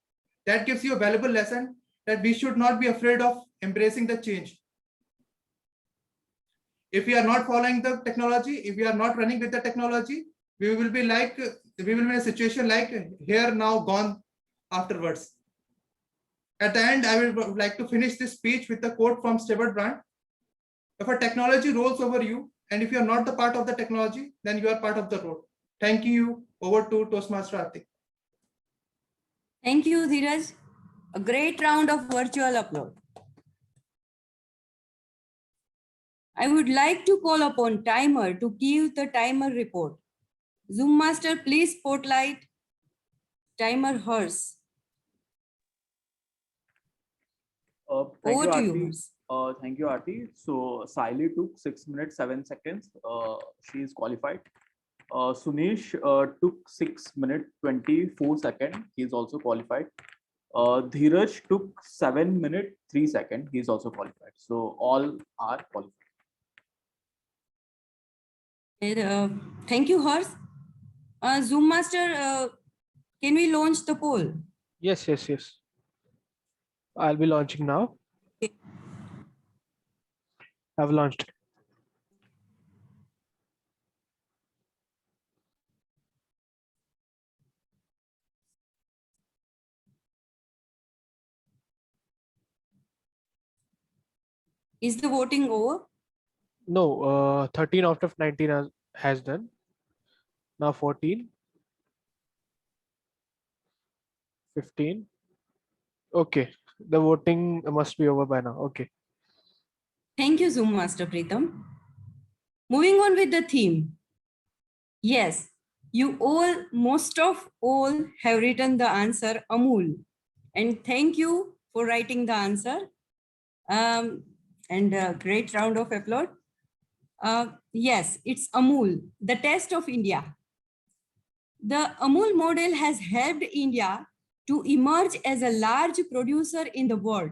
That gives you a valuable lesson that we should not be afraid of embracing the change. If we are not following the technology, if we are not running with the technology, we will be in a situation like here, now, gone afterwards. At the end, I would like to finish this speech with a quote from Stewart Brand. If a technology rolls over you, and if you are not the part of the technology, then you are part of the road. Thank you. Over to Toastmaster Aarti. Thank you, Dheeraj. A great round of virtual applause. I would like to call upon timer to give the timer report. Zoom master, please spotlight timer hers. Over to you. Thank you, Aarti. So Siley took 6 minutes 7 seconds. She is qualified. Sunish took 6 minutes 24 seconds. He is also qualified. Dheeraj took 7 minutes 3 seconds. He is also qualified. So all are qualified. Thank you, Hers. Zoom master, can we launch the poll? Yes. I'll be launching now. Okay. I've launched. Is the voting over? No, 13 out of 19 has done. Now 14. 15. Okay, the voting must be over by now. Okay. Thank you, Zoom Master Preetham. Moving on with the theme. Yes, you all, most of all, have written the answer Amul. And thank you for writing the answer. And a great round of applause. Yes, it's Amul, the test of India. The Amul model has helped India to emerge as a large producer in the world.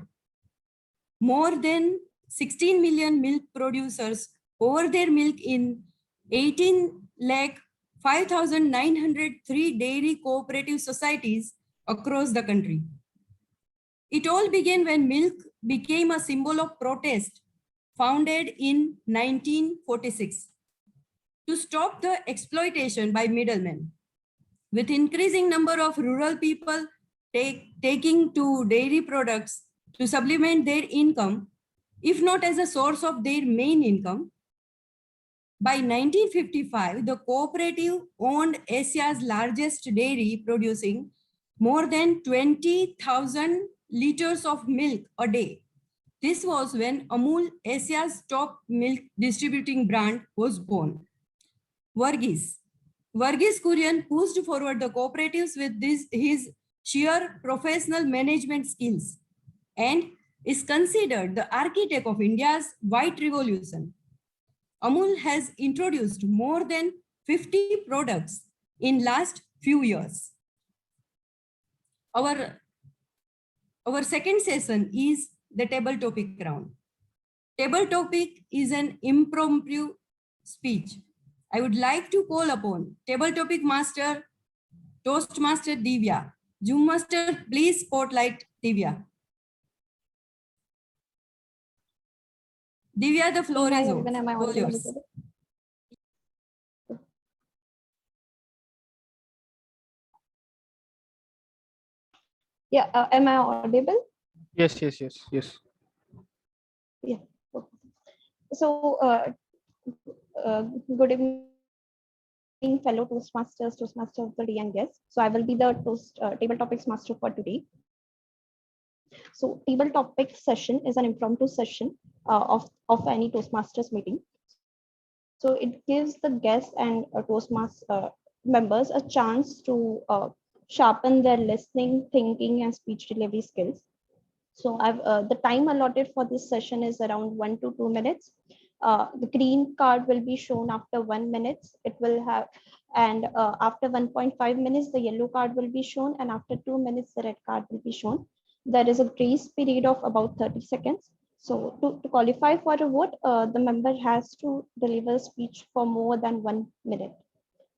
More than 16 million milk producers pour their milk in 18,05,903 dairy cooperative societies across the country. It all began when milk became a symbol of protest, founded in 1946, to stop the exploitation by middlemen. With increasing number of rural people taking to dairy products to supplement their income, if not as a source of their main income, by 1955, the cooperative owned Asia's largest dairy, producing more than 20,000 liters of milk a day. This was when Amul, Asia's top milk distributing brand, was born. Varghese Kurian pushed forward the cooperatives with his sheer professional management skills and is considered the architect of India's white revolution. Amul has introduced more than 50 products in last few years. Our second session is the table topic round. Table topic is an impromptu speech. I would like to call upon table topic master, Toastmaster Divya. Zoom master, please spotlight Divya. Divya, the floor is all yours. Yeah, am I audible? Yes. Yeah. Okay. So, good evening, fellow Toastmasters, Toastmaster of the day and guests. So I will be the table topics master for today. So table topic session is an impromptu session of any Toastmasters meeting. So it gives the guests and Toastmasters members a chance to sharpen their listening, thinking, and speech delivery skills. So the time allotted for this session is around 1 to 2 minutes. The green card will be shown after 1 minute. It will have, and after 1.5 minutes, the yellow card will be shown, and after 2 minutes, the red card will be shown. There is a grace period of about 30 seconds. So to qualify for a vote, the member has to deliver a speech for more than 1 minute.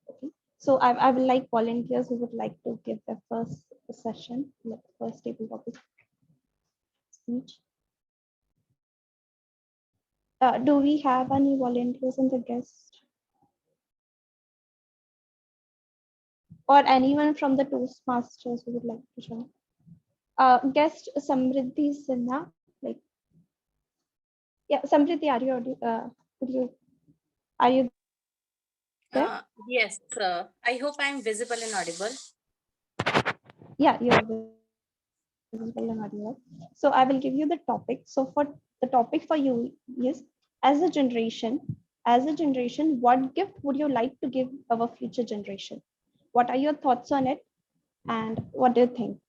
Okay. So I will like volunteers who would like to give their first session, like first table topic speech. Do we have any volunteers in the guest? Or anyone from the Toastmasters who would like to join? Guest Samriddhi Sinha, like, yeah, Samriddhi, are you there? Yes, I hope I'm visible and audible. Yeah, you're visible and audible. So I will give you the topic. So for the topic for you is, as a generation, what gift would you like to give our future generation? What are your thoughts on it? And what do you think?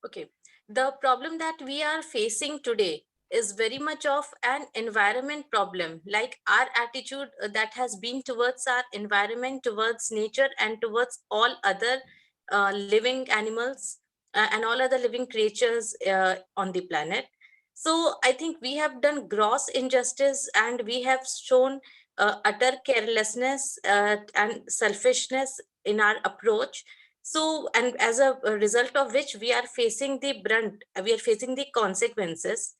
Okay, the problem that we are facing today is very much of an environment problem, like our attitude that has been towards our environment, towards nature, and towards all other living animals and all other living creatures on the planet. So I think we have done gross injustice, and we have shown utter carelessness and selfishness in our approach. So, and as a result of which we are facing the brunt, we are facing the consequences.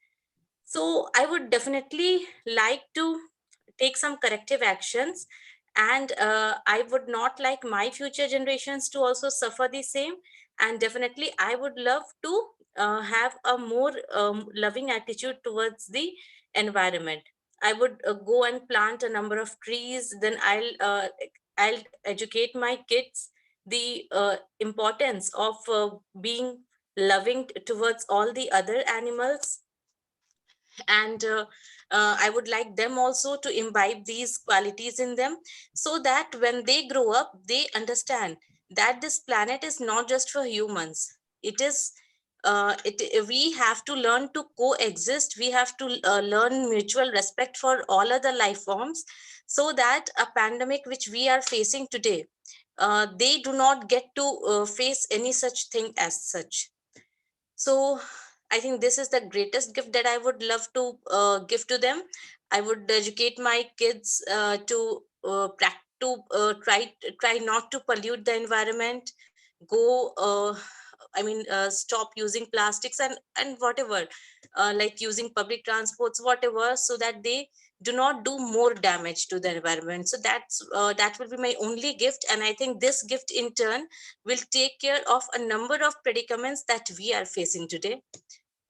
So I would definitely like to take some corrective actions, and I would not like my future generations to also suffer the same. And definitely I would love to have a more loving attitude towards the environment. I would go and plant a number of trees. Then I'll educate my kids the importance of being loving towards all the other animals. And I would like them also to imbibe these qualities in them, so that when they grow up, they understand that this planet is not just for humans. It is we have to learn to coexist. We have to learn mutual respect for all other life forms, so that a pandemic which we are facing today they do not get to face any such thing as such. So I think this is the greatest gift that I would love to give to them. I would educate my kids to try not to pollute the environment, go stop using plastics and whatever, like using public transports, whatever, so that they do not do more damage to the environment. So that will be my only gift, and I think this gift in turn will take care of a number of predicaments that we are facing today.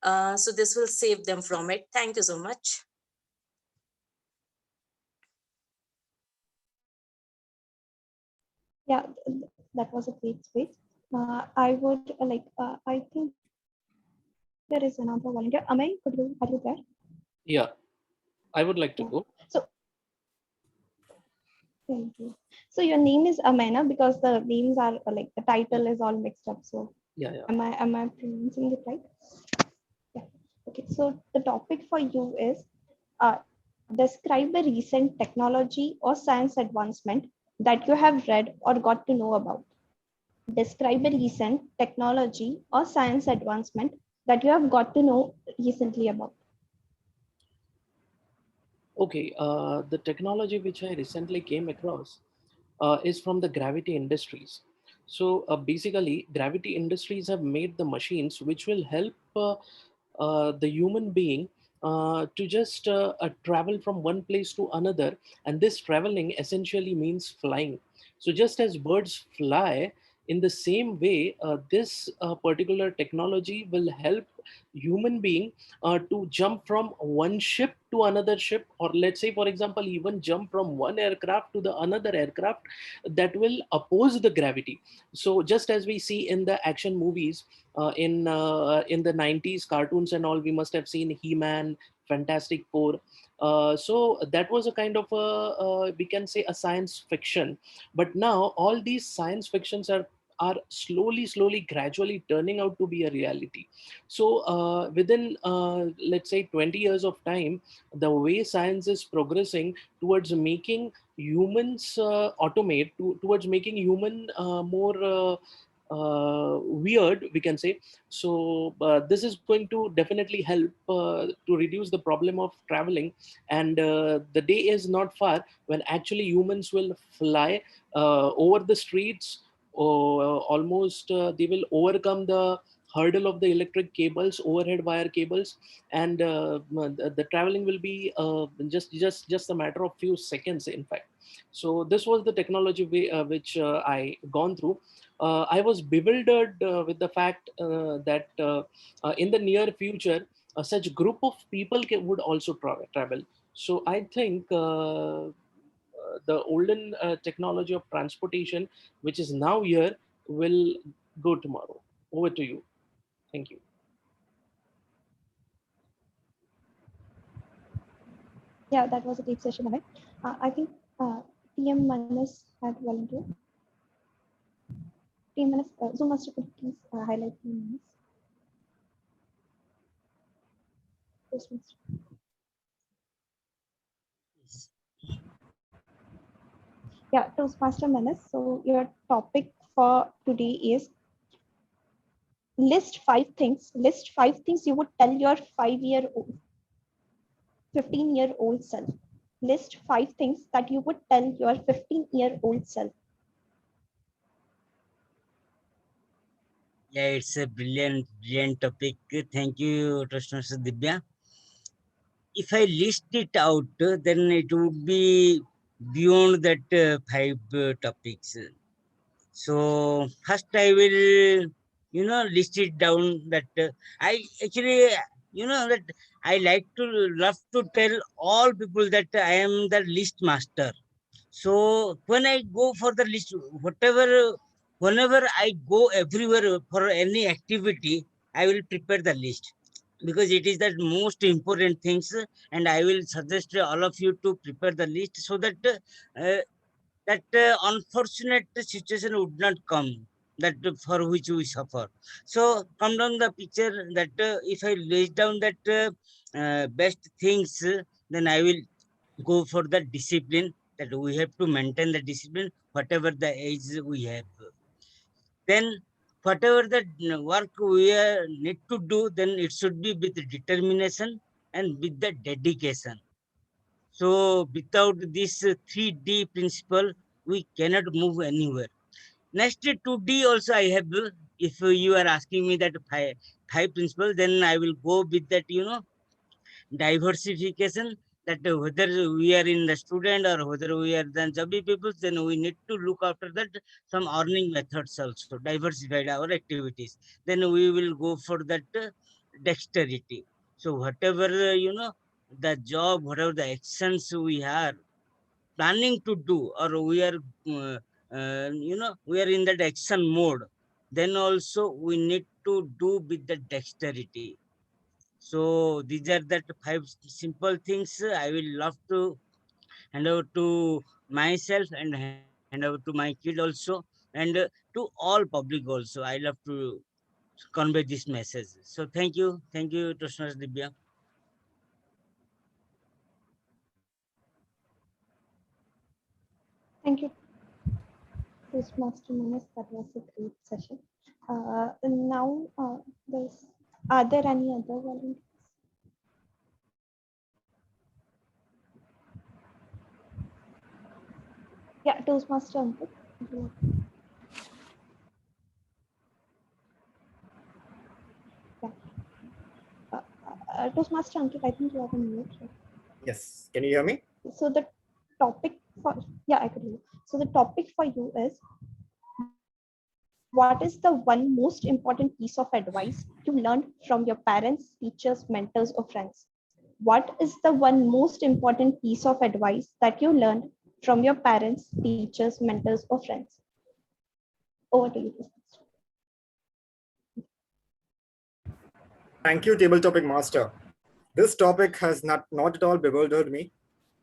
So this will save them from it. Thank you so much. Yeah, that was a great speech. I would I think there is another volunteer. Amay, are you there? Yeah, I would like to go. So, thank you. So your name is Amena because the names are like the title is all mixed up. So Yeah, yeah. am I pronouncing it right? Yeah. Okay. So the topic for you is describe a recent technology or science advancement that you have read or got to know about. Describe a recent technology or science advancement that you have got to know recently about. Okay, the technology which I recently came across is from the Gravity Industries. So basically, Gravity Industries have made the machines which will help the human being to just travel from one place to another. And this traveling essentially means flying. So just as birds fly, in the same way, this particular technology will help human being to jump from one ship to another ship, or let's say, for example, even jump from one aircraft to the another aircraft that will oppose the gravity. So just as we see in the action movies, in the 90s cartoons and all, we must have seen He-Man, Fantastic Four. So that was a kind of we can say a science fiction, but now all these science fictions are slowly gradually turning out to be a reality. So within let's say 20 years of time, the way science is progressing towards making humans towards making human more weird, we can say. So this is going to definitely help to reduce the problem of traveling, and the day is not far when actually humans will fly over the streets, or almost they will overcome the hurdle of the electric cables, overhead wire cables, and the traveling will be just a matter of few seconds, in fact. So this was the technology which I gone through. I was bewildered with the fact that in the near future, such group of people would also travel. So I think the olden technology of transportation, which is now here, will go tomorrow. Over to you. Thank you. Yeah, that was a great session, Amit. I think TM Manas had volunteered. TM Manas, Zoom Master, could please highlight TM Manas. Toastmaster. Yeah, Toastmaster Manas. So your topic for today is list five things you would tell your 5-year-old, 15-year-old self. List 5 things that you would tell your 15-year-old self. Yeah, it's a brilliant topic. Thank you, Toastmaster Divya. If I list it out, then it would be beyond that 5 topics. So first I will, list it down that I actually, that I love to tell all people that I am the list master. So when I go for the list, whenever I go everywhere for any activity, I will prepare the list, because it is the most important things, and I will suggest all of you to prepare the list so that unfortunate situation would not come, that for which we suffer. So come down the picture that if I lay down that best things, then I will go for the discipline. that we have to maintain the discipline, whatever the age we have. Then whatever the work we need to do, then it should be with determination and with the dedication. So without this 3D principle, we cannot move anywhere. Next 2D also I have. If you are asking me that five principle, then I will go with that, diversification, that whether we are in the student or whether we are the chubby people, then we need to look after that some earning methods also, diversified our activities. Then we will go for that dexterity. So whatever, the job, whatever the actions we are planning to do, or we are, we are in that action mode, then also we need to do with the dexterity. So these are the 5 simple things I will love to hand over to myself and hand over to my kid also, and to all public also. I love to convey this message. So thank you. Thank you, Toastmasters Divya. Thank you, Toastmaster Manas. That was a great session. Now, are there any other volunteers? Yeah, Toastmaster Ankit. Toastmaster Ankit, I think you have a mute. Right? Yes. Can you hear me? So the topic for, yeah, I could hear you. So the topic for you is, what is the one most important piece of advice you learned from your parents, teachers, mentors, or friends? What is the one most important piece of advice that you learned from your parents, teachers, mentors, or friends? Over to you. Thank you, Table Topic Master. This topic has not at all bewildered me,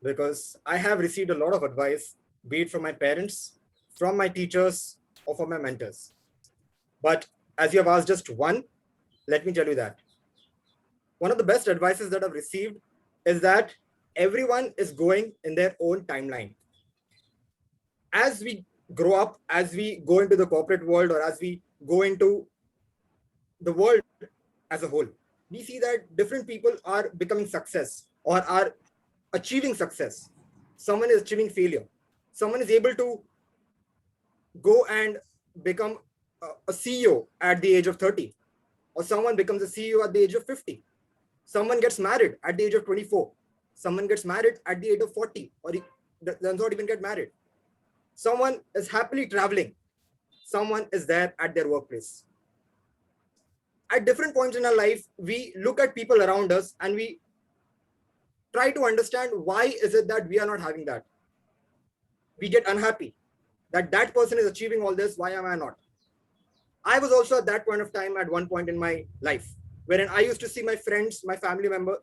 because I have received a lot of advice, be it from my parents, from my teachers, or from my mentors. But as you have asked just one, let me tell you that. One of the best advices that I've received is that everyone is going in their own timeline. As we grow up, as we go into the corporate world, or as we go into the world as a whole, we see that different people are becoming success or are achieving success. Someone is achieving failure. Someone is able to go and become a CEO at the age of 30, or someone becomes a CEO at the age of 50. Someone gets married at the age of 24. Someone gets married at the age of 40, or does not even get married. Someone is happily traveling. Someone is there at their workplace. At different points in our life, we look at people around us and we try to understand why is it that we are not having that. We get unhappy that that person is achieving all this, why am I not? I was also at that point of time at one point in my life, wherein I used to see my friends, my family members,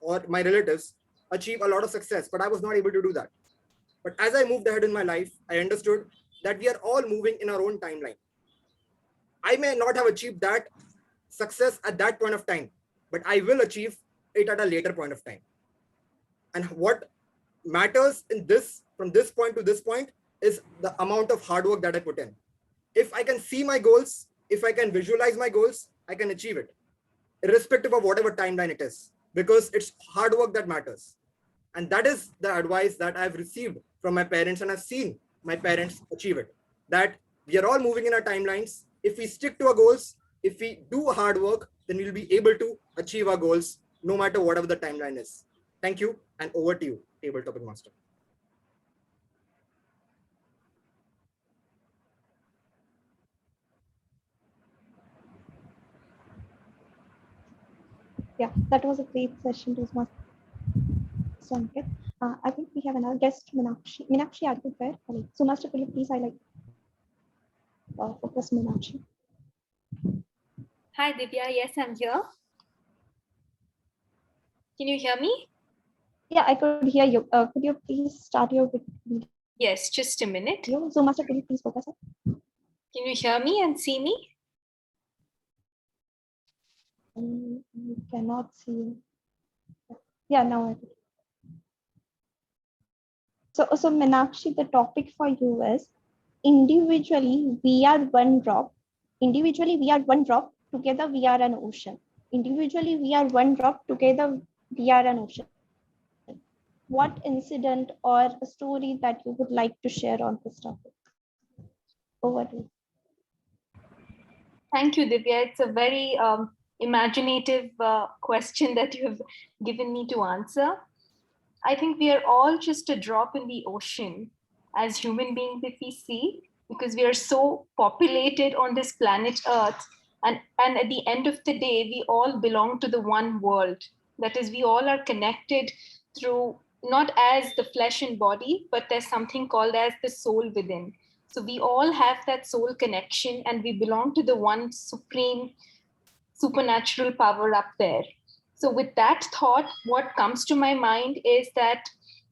or my relatives achieve a lot of success, but I was not able to do that. But as I moved ahead in my life, I understood that we are all moving in our own timeline. I may not have achieved that success at that point of time, but I will achieve it at a later point of time. And what matters in this, from this point to this point, is the amount of hard work that I put in. If I can see my goals, if I can visualize my goals, I can achieve it, irrespective of whatever timeline it is, because it's hard work that matters. And that is the advice that I've received from my parents, and I've seen my parents achieve it, that we are all moving in our timelines. If we stick to our goals, if we do hard work, then we'll be able to achieve our goals, no matter whatever the timeline is. Thank you, and over to you, Table Topic Master. Yeah, that was a great session, Toastmaster Ankit. I think we have another guest, Meenakshi. Meenakshi, are you there? So, Master, could you please highlight focus Meenakshi? Hi, Divya. Yes, I'm here. Can you hear me? Yeah, I could hear you. Could you please start your video? Yes, just a minute. So, Master, could you please focus on? Can you hear me and see me? You cannot see. Yeah, now I can. So Meenakshi, the topic for you is individually we are one drop. Individually we are one drop. Together we are an ocean. Individually we are one drop. Together we are an ocean. What incident or a story that you would like to share on this topic? Over to you. Thank you, Divya. It's a very imaginative question that you have given me to answer. I think we are all just a drop in the ocean as human beings, if we see, because we are so populated on this planet Earth. And at the end of the day, we all belong to the one world. That is, we all are connected through not as the flesh and body, but there's something called as the soul within. So we all have that soul connection and we belong to the one supreme supernatural power up there. So with that thought, what comes to my mind is that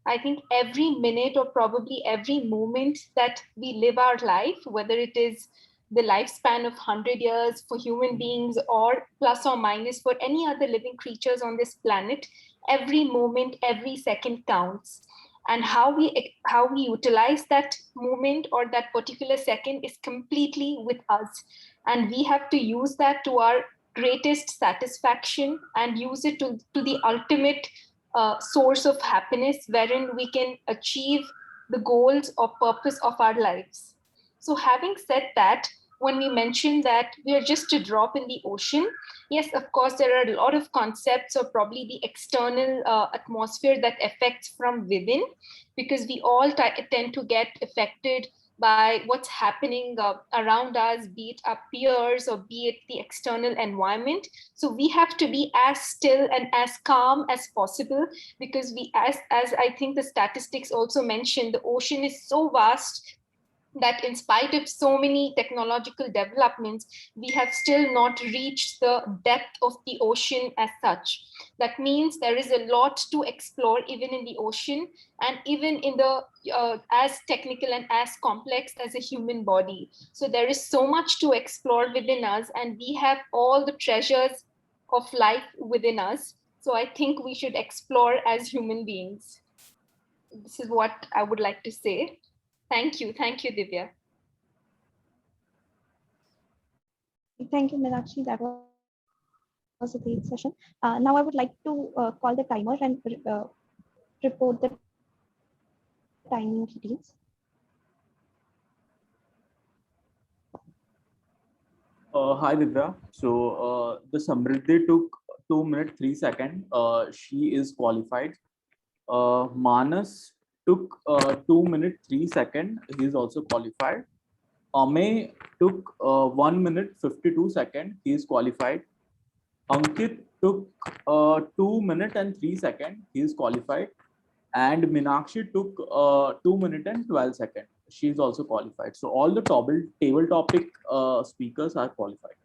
I think every minute or probably every moment that we live our life, whether it is the lifespan of 100 years for human beings or plus or minus for any other living creatures on this planet, every moment, every second counts. And how we utilize that moment or that particular second is completely with us. And we have to use that to our greatest satisfaction and use it to the ultimate source of happiness, wherein we can achieve the goals or purpose of our lives. So having said that, when we mention that we are just a drop in the ocean, yes, of course, there are a lot of concepts or probably the external atmosphere that affects from within, because we all tend to get affected by what's happening around us, be it our peers or be it the external environment. So we have to be as still and as calm as possible, because we, as I think the statistics also mentioned, the ocean is so vast that in spite of so many technological developments, we have still not reached the depth of the ocean as such. That means there is a lot to explore even in the ocean and even in the as technical and as complex as a human body. So there is so much to explore within us, and we have all the treasures of life within us. So I think we should explore as human beings. This is what I would like to say. Thank you, Divya. Thank you, Meenakshi. That was a great session. Now I would like to call the timer and report the timing details. Hi Divya. So the Samriddhi took 2 minutes 3 seconds. She is qualified. Manas took 2 minutes 3 seconds. He is also qualified. Amey took 1 minute 52 seconds. He is qualified. Ankit took 2 minutes and 3 seconds. He is qualified. And Meenakshi took 2 minutes and 12 seconds. She is also qualified. So all the table topic speakers are qualified.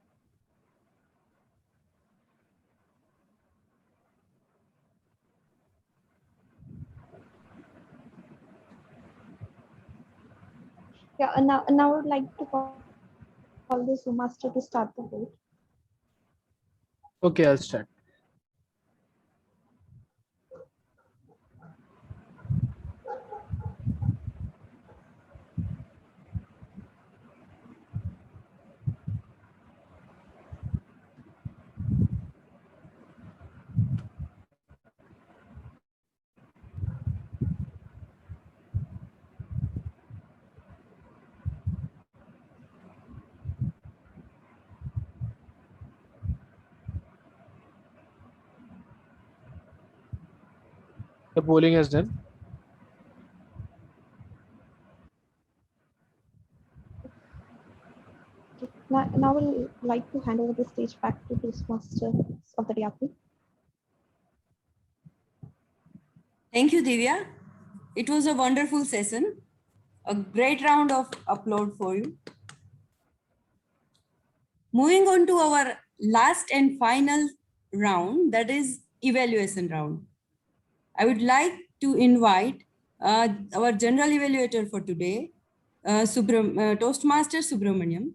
Yeah, and now I would like to call the Zoom master to start the vote. Okay, I'll start. The polling has done. Now I would like to hand over the stage back to Toastmasters of the day. Thank you, Divya. It was a wonderful session. A great round of applause for you. Moving on to our last and final round, that is evaluation round. I would like to invite our general evaluator for today, Toastmaster Subramaniam.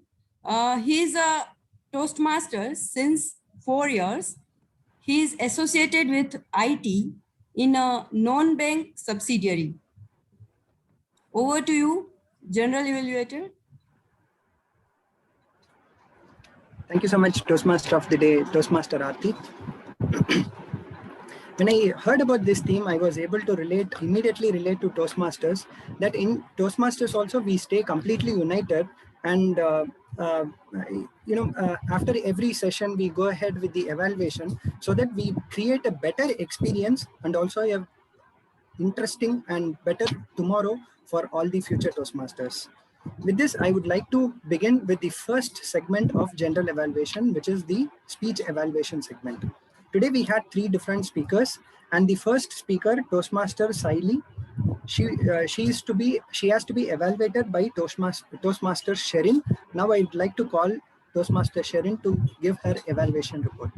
He is a Toastmaster since 4 years. He is associated with IT in a non-bank subsidiary. Over to you, General Evaluator. Thank you so much, Toastmaster of the Day, Toastmaster Aarti. When I heard about this theme, I was able to immediately relate to Toastmasters, that in Toastmasters also we stay completely united, and after every session we go ahead with the evaluation so that we create a better experience and also a interesting and better tomorrow for all the future Toastmasters. With this, I would like to begin with the first segment of general evaluation, which is the speech evaluation segment. Today we had 3 different speakers, and the first speaker, Toastmaster Saili, she has to be evaluated by Toastmaster Sherin. Now I'd like to call Toastmaster Sherin to give her evaluation report.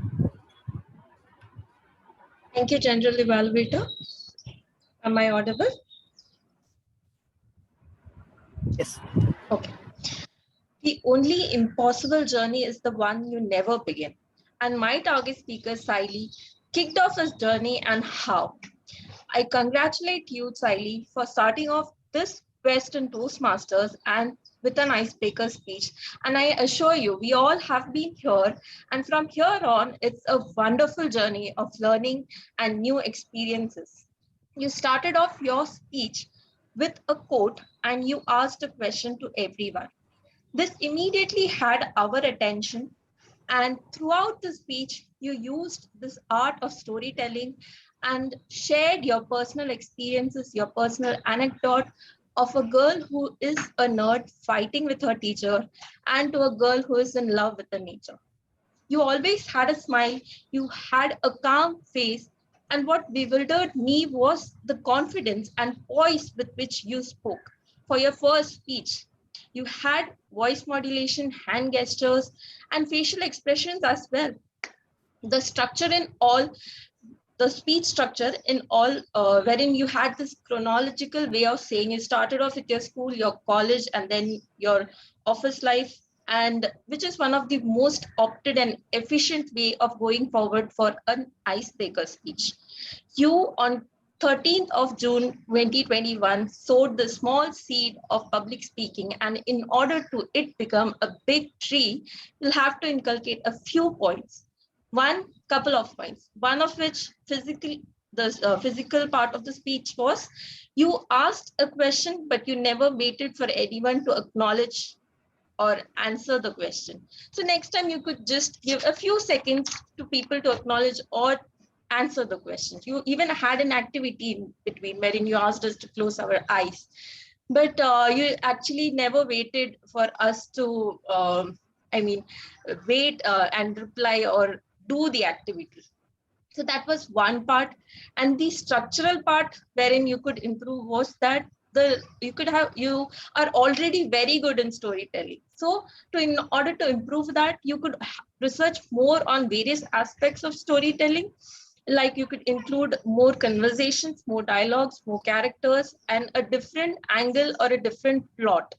Thank you, General Evaluator. Am I audible? Yes. Okay. The only impossible journey is the one you never begin. And my target speaker, Saili, kicked off his journey, and how. I congratulate you, Saili, for starting off this quest in Toastmasters and with an icebreaker speech. And I assure you, we all have been here. And from here on, it's a wonderful journey of learning and new experiences. You started off your speech with a quote and you asked a question to everyone. This immediately had our attention, and throughout the speech, you used this art of storytelling and shared your personal experiences, your personal anecdote of a girl who is a nerd fighting with her teacher and to a girl who is in love with the nature. You always had a smile, you had a calm face, and what bewildered me was the confidence and poise with which you spoke. For your first speech, you had voice modulation, hand gestures, and facial expressions as well. The structure in all, the speech structure in all, wherein you had this chronological way of saying, you started off with your school, your college, and then your office life, and which is one of the most opted and efficient way of going forward for an icebreaker speech. You, on 13th of June 2021, sowed the small seed of public speaking, and in order to it become a big tree, you'll have to inculcate a few points. Couple of points. One of which the physical part of the speech was, you asked a question, but you never waited for anyone to acknowledge or answer the question. So next time you could just give a few seconds to people to acknowledge or answer the questions. You even had an activity in between wherein you asked us to close our eyes, but you actually never waited for us to, wait and reply or do the activity. So that was one part. And the structural part wherein you could improve was that you are already very good in storytelling. So in order to improve that, you could research more on various aspects of storytelling. Like you could include more conversations, more dialogues, more characters, and a different angle or a different plot.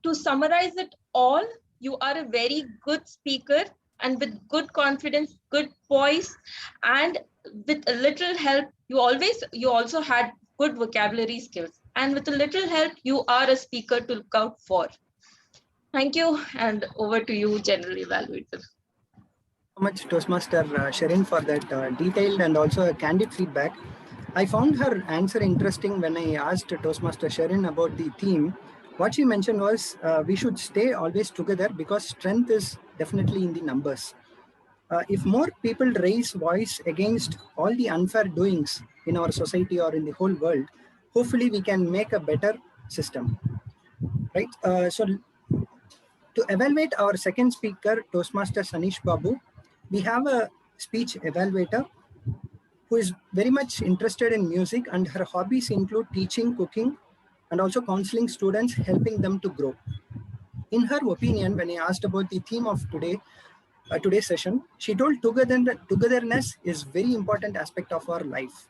To summarize it all, you are a very good speaker, and with good confidence, good poise, and with a little help, you also had good vocabulary skills. And with a little help, you are a speaker to look out for. Thank you, and over to you, General Evaluator. So much, Toastmaster Sherin, for that detailed and also a candid feedback. I found her answer interesting when I asked Toastmaster Sherin about the theme. What she mentioned was we should stay always together because strength is definitely in the numbers. If more people raise voice against all the unfair doings in our society or in the whole world, hopefully we can make a better system, right? So to evaluate our second speaker, Toastmaster Sanish Babu, we have a speech evaluator who is very much interested in music, and her hobbies include teaching, cooking, and also counseling students, helping them to grow. In her opinion, when I asked about the theme of today's session, she told togetherness is very important aspect of our life.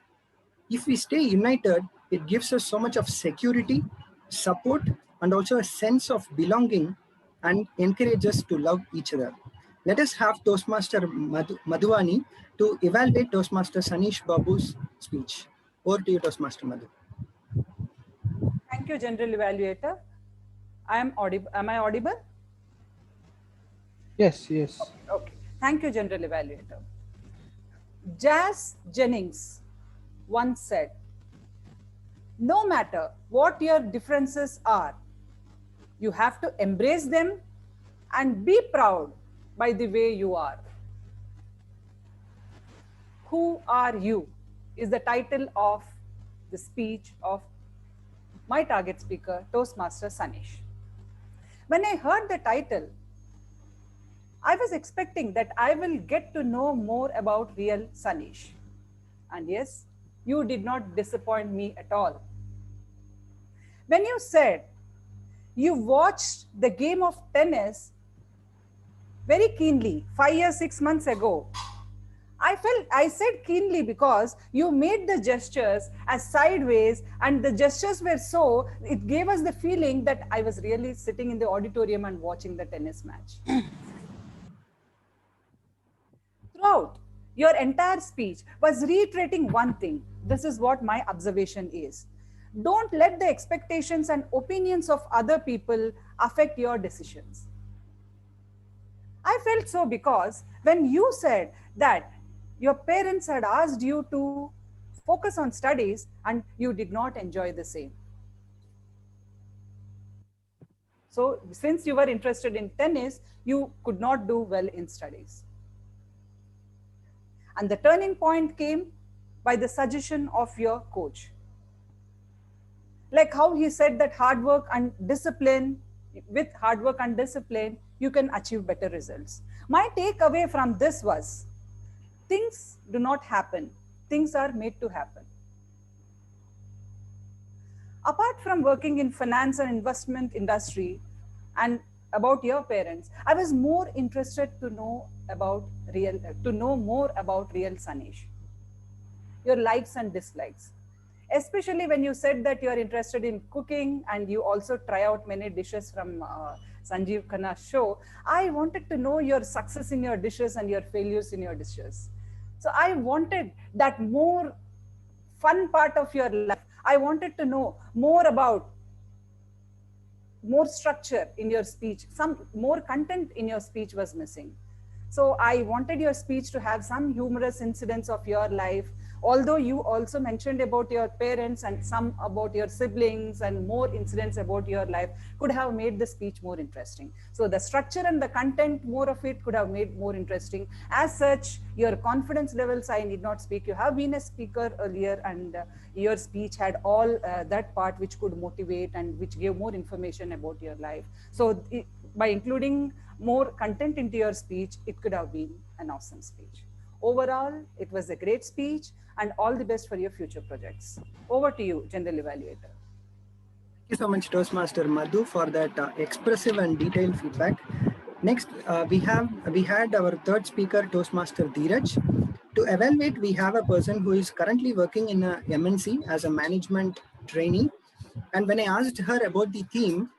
If we stay united, it gives us so much of security, support, and also a sense of belonging, and encourages us to love each other. Let us have Toastmaster Madhuvani to evaluate Toastmaster Sanish Babu's speech. Over to you, Toastmaster Madhu. Thank Thank you, General Evaluator. Am I audible? Yes, yes. Okay. Thank you, General Evaluator. Jazz Jennings once said, no matter what your differences are, you have to embrace them and be proud by the way you are. Who are you is the title of the speech of my target speaker, Toastmaster Sanish. When I heard the title, I was expecting that I will get to know more about real Sanish. And yes, you did not disappoint me at all. When you said you watched the game of tennis very keenly 5 years, 6 months ago, I said keenly because you made the gestures as sideways, and the gestures were so, it gave us the feeling that I was really sitting in the auditorium and watching the tennis match. Throughout, your entire speech was reiterating one thing. This is what my observation is. Don't let the expectations and opinions of other people affect your decisions. I felt so because when you said that your parents had asked you to focus on studies and you did not enjoy the same. So since you were interested in tennis, you could not do well in studies. And the turning point came by the suggestion of your coach. Like how he said that with hard work and discipline, you can achieve better results. My takeaway from this was, things do not happen. Things are made to happen. Apart from working in finance and investment industry and about your parents, I was more interested to know more about real Sanish, your likes and dislikes. Especially when you said that you're interested in cooking and you also try out many dishes from Sanjeev Khanna's show. I wanted to know your success in your dishes and your failures in your dishes. So I wanted that more fun part of your life. I wanted to know more about more structure in your speech. Some more content in your speech was missing. So I wanted your speech to have some humorous incidents of your life, although you also mentioned about your parents and some about your siblings and more incidents about your life could have made the speech more interesting. So the structure and the content, more of it could have made more interesting. As such, your confidence levels, I need not speak. You have been a speaker earlier and your speech had all that part which could motivate and which gave more information about your life. So by including more content into your speech, it could have been an awesome speech. Overall, it was a great speech and all the best for your future projects. Over to you, General Evaluator. Thank you so much, Toastmaster Madhu, for that expressive and detailed feedback. Next, we had our third speaker, Toastmaster Dheeraj. To evaluate, we have a person who is currently working in a MNC as a management trainee. And when I asked her about the theme,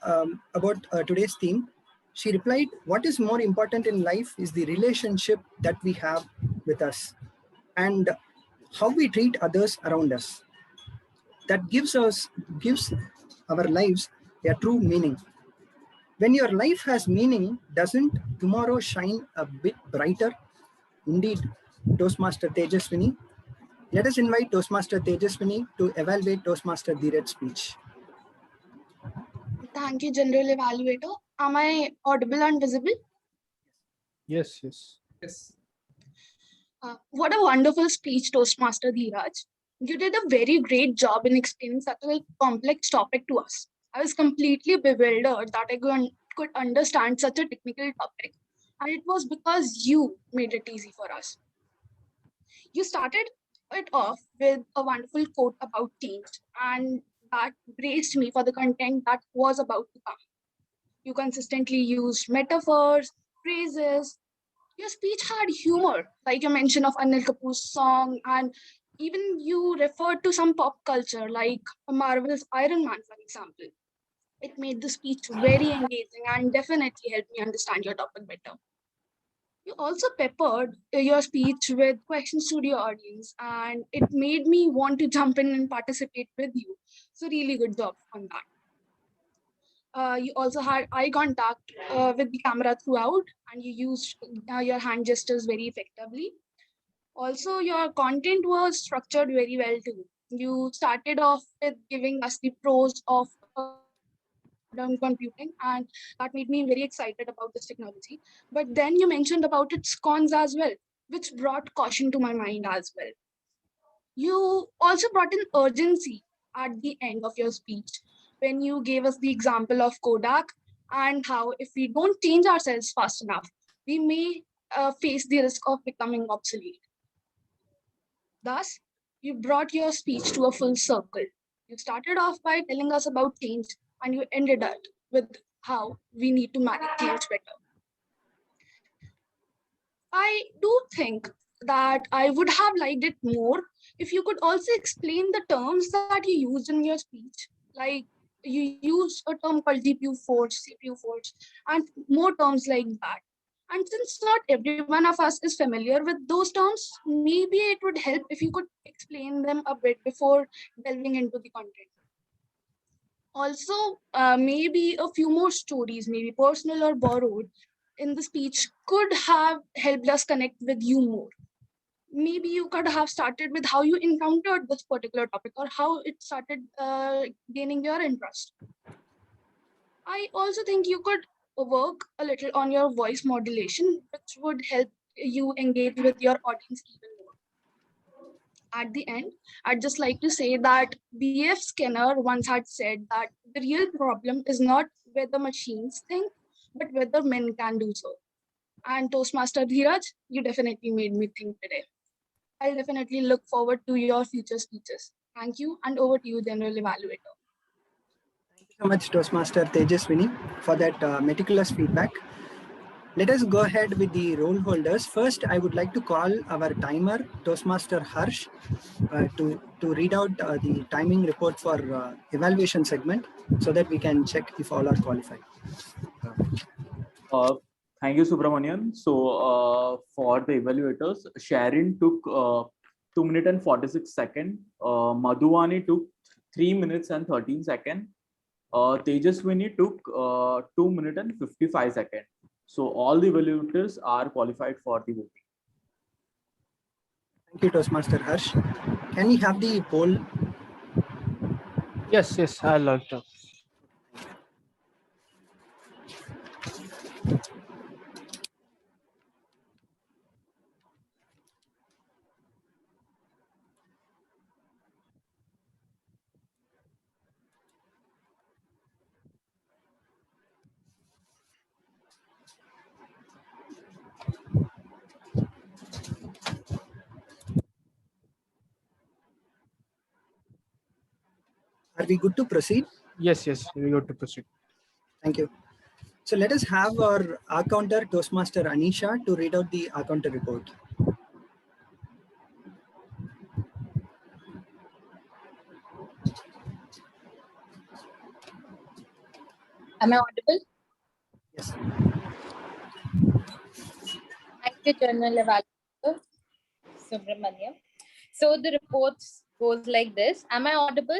about today's theme, she replied, what is more important in life is the relationship that we have with us and how we treat others around us. That gives our lives a true meaning. When your life has meaning, doesn't tomorrow shine a bit brighter? Indeed, Toastmaster Tejaswini. Let us invite Toastmaster Tejaswini to evaluate Toastmaster Dheeraj's speech. Thank you, General Evaluator. Am I audible and visible? Yes, yes. Yes. What a wonderful speech, Toastmaster Dheeraj. You did a very great job in explaining such a complex topic to us. I was completely bewildered that I could understand such a technical topic, and it was because you made it easy for us. You started it off with a wonderful quote about teams, and that braced me for the content that was about to come. You consistently used metaphors, phrases. Your speech had humor, like your mention of Anil Kapoor's song, and even you referred to some pop culture, like Marvel's Iron Man, for example. It made the speech very engaging and definitely helped me understand your topic better. You also peppered your speech with questions to the audience, and it made me want to jump in and participate with you. So really good job on that. You also had eye contact with the camera throughout, and you used your hand gestures very effectively. Also, your content was structured very well too. You started off with giving us the pros of quantum computing, and that made me very excited about this technology. But then you mentioned about its cons as well, which brought caution to my mind as well. You also brought in urgency at the end of your speech when you gave us the example of Kodak and how if we don't change ourselves fast enough, we may face the risk of becoming obsolete. Thus, you brought your speech to a full circle. You started off by telling us about change, and you ended it with how we need to manage change better. I do think that I would have liked it more if you could also explain the terms that you used in your speech. Like you used a term called GPU force, CPU force, and more terms like that. And since not every one of us is familiar with those terms, maybe it would help if you could explain them a bit before delving into the content. Also, maybe a few more stories, maybe personal or borrowed, in the speech could have helped us connect with you more. Maybe you could have started with how you encountered this particular topic or how it started gaining your interest. I also think you could work a little on your voice modulation, which would help you engage with your audience even more. At the end, I'd just like to say that B.F. Skinner once had said that the real problem is not whether machines think, but whether men can do so. And Toastmaster Dheeraj, you definitely made me think today. I'll definitely look forward to your future speeches. Thank you, and over to you, General Evaluator. Thank you so much, Toastmaster Tejaswini, for that meticulous feedback. Let us go ahead with the roll holders. First, I would like to call our timer, Toastmaster Harsh, to read out the timing report for evaluation segment so that we can check if all are qualified. Thank you, Subramanian. So for the evaluators, Sharon took 2 minutes and 46 seconds. Madhuvani took 3 minutes and 13 seconds. Tejaswini took 2 minutes and 55 seconds. So all the evaluators are qualified for the voting. Thank you, Toastmaster Harsh. Can we have the poll? Yes, I'll log it up. Are we good to proceed? Yes, we got to proceed. Thank you. So let us have our accounter, Toastmaster Anisha, to read out the accounter report. Am I audible? Yes. Thank you, General Evaluator Subramaniam. So the report goes like this. Am I audible?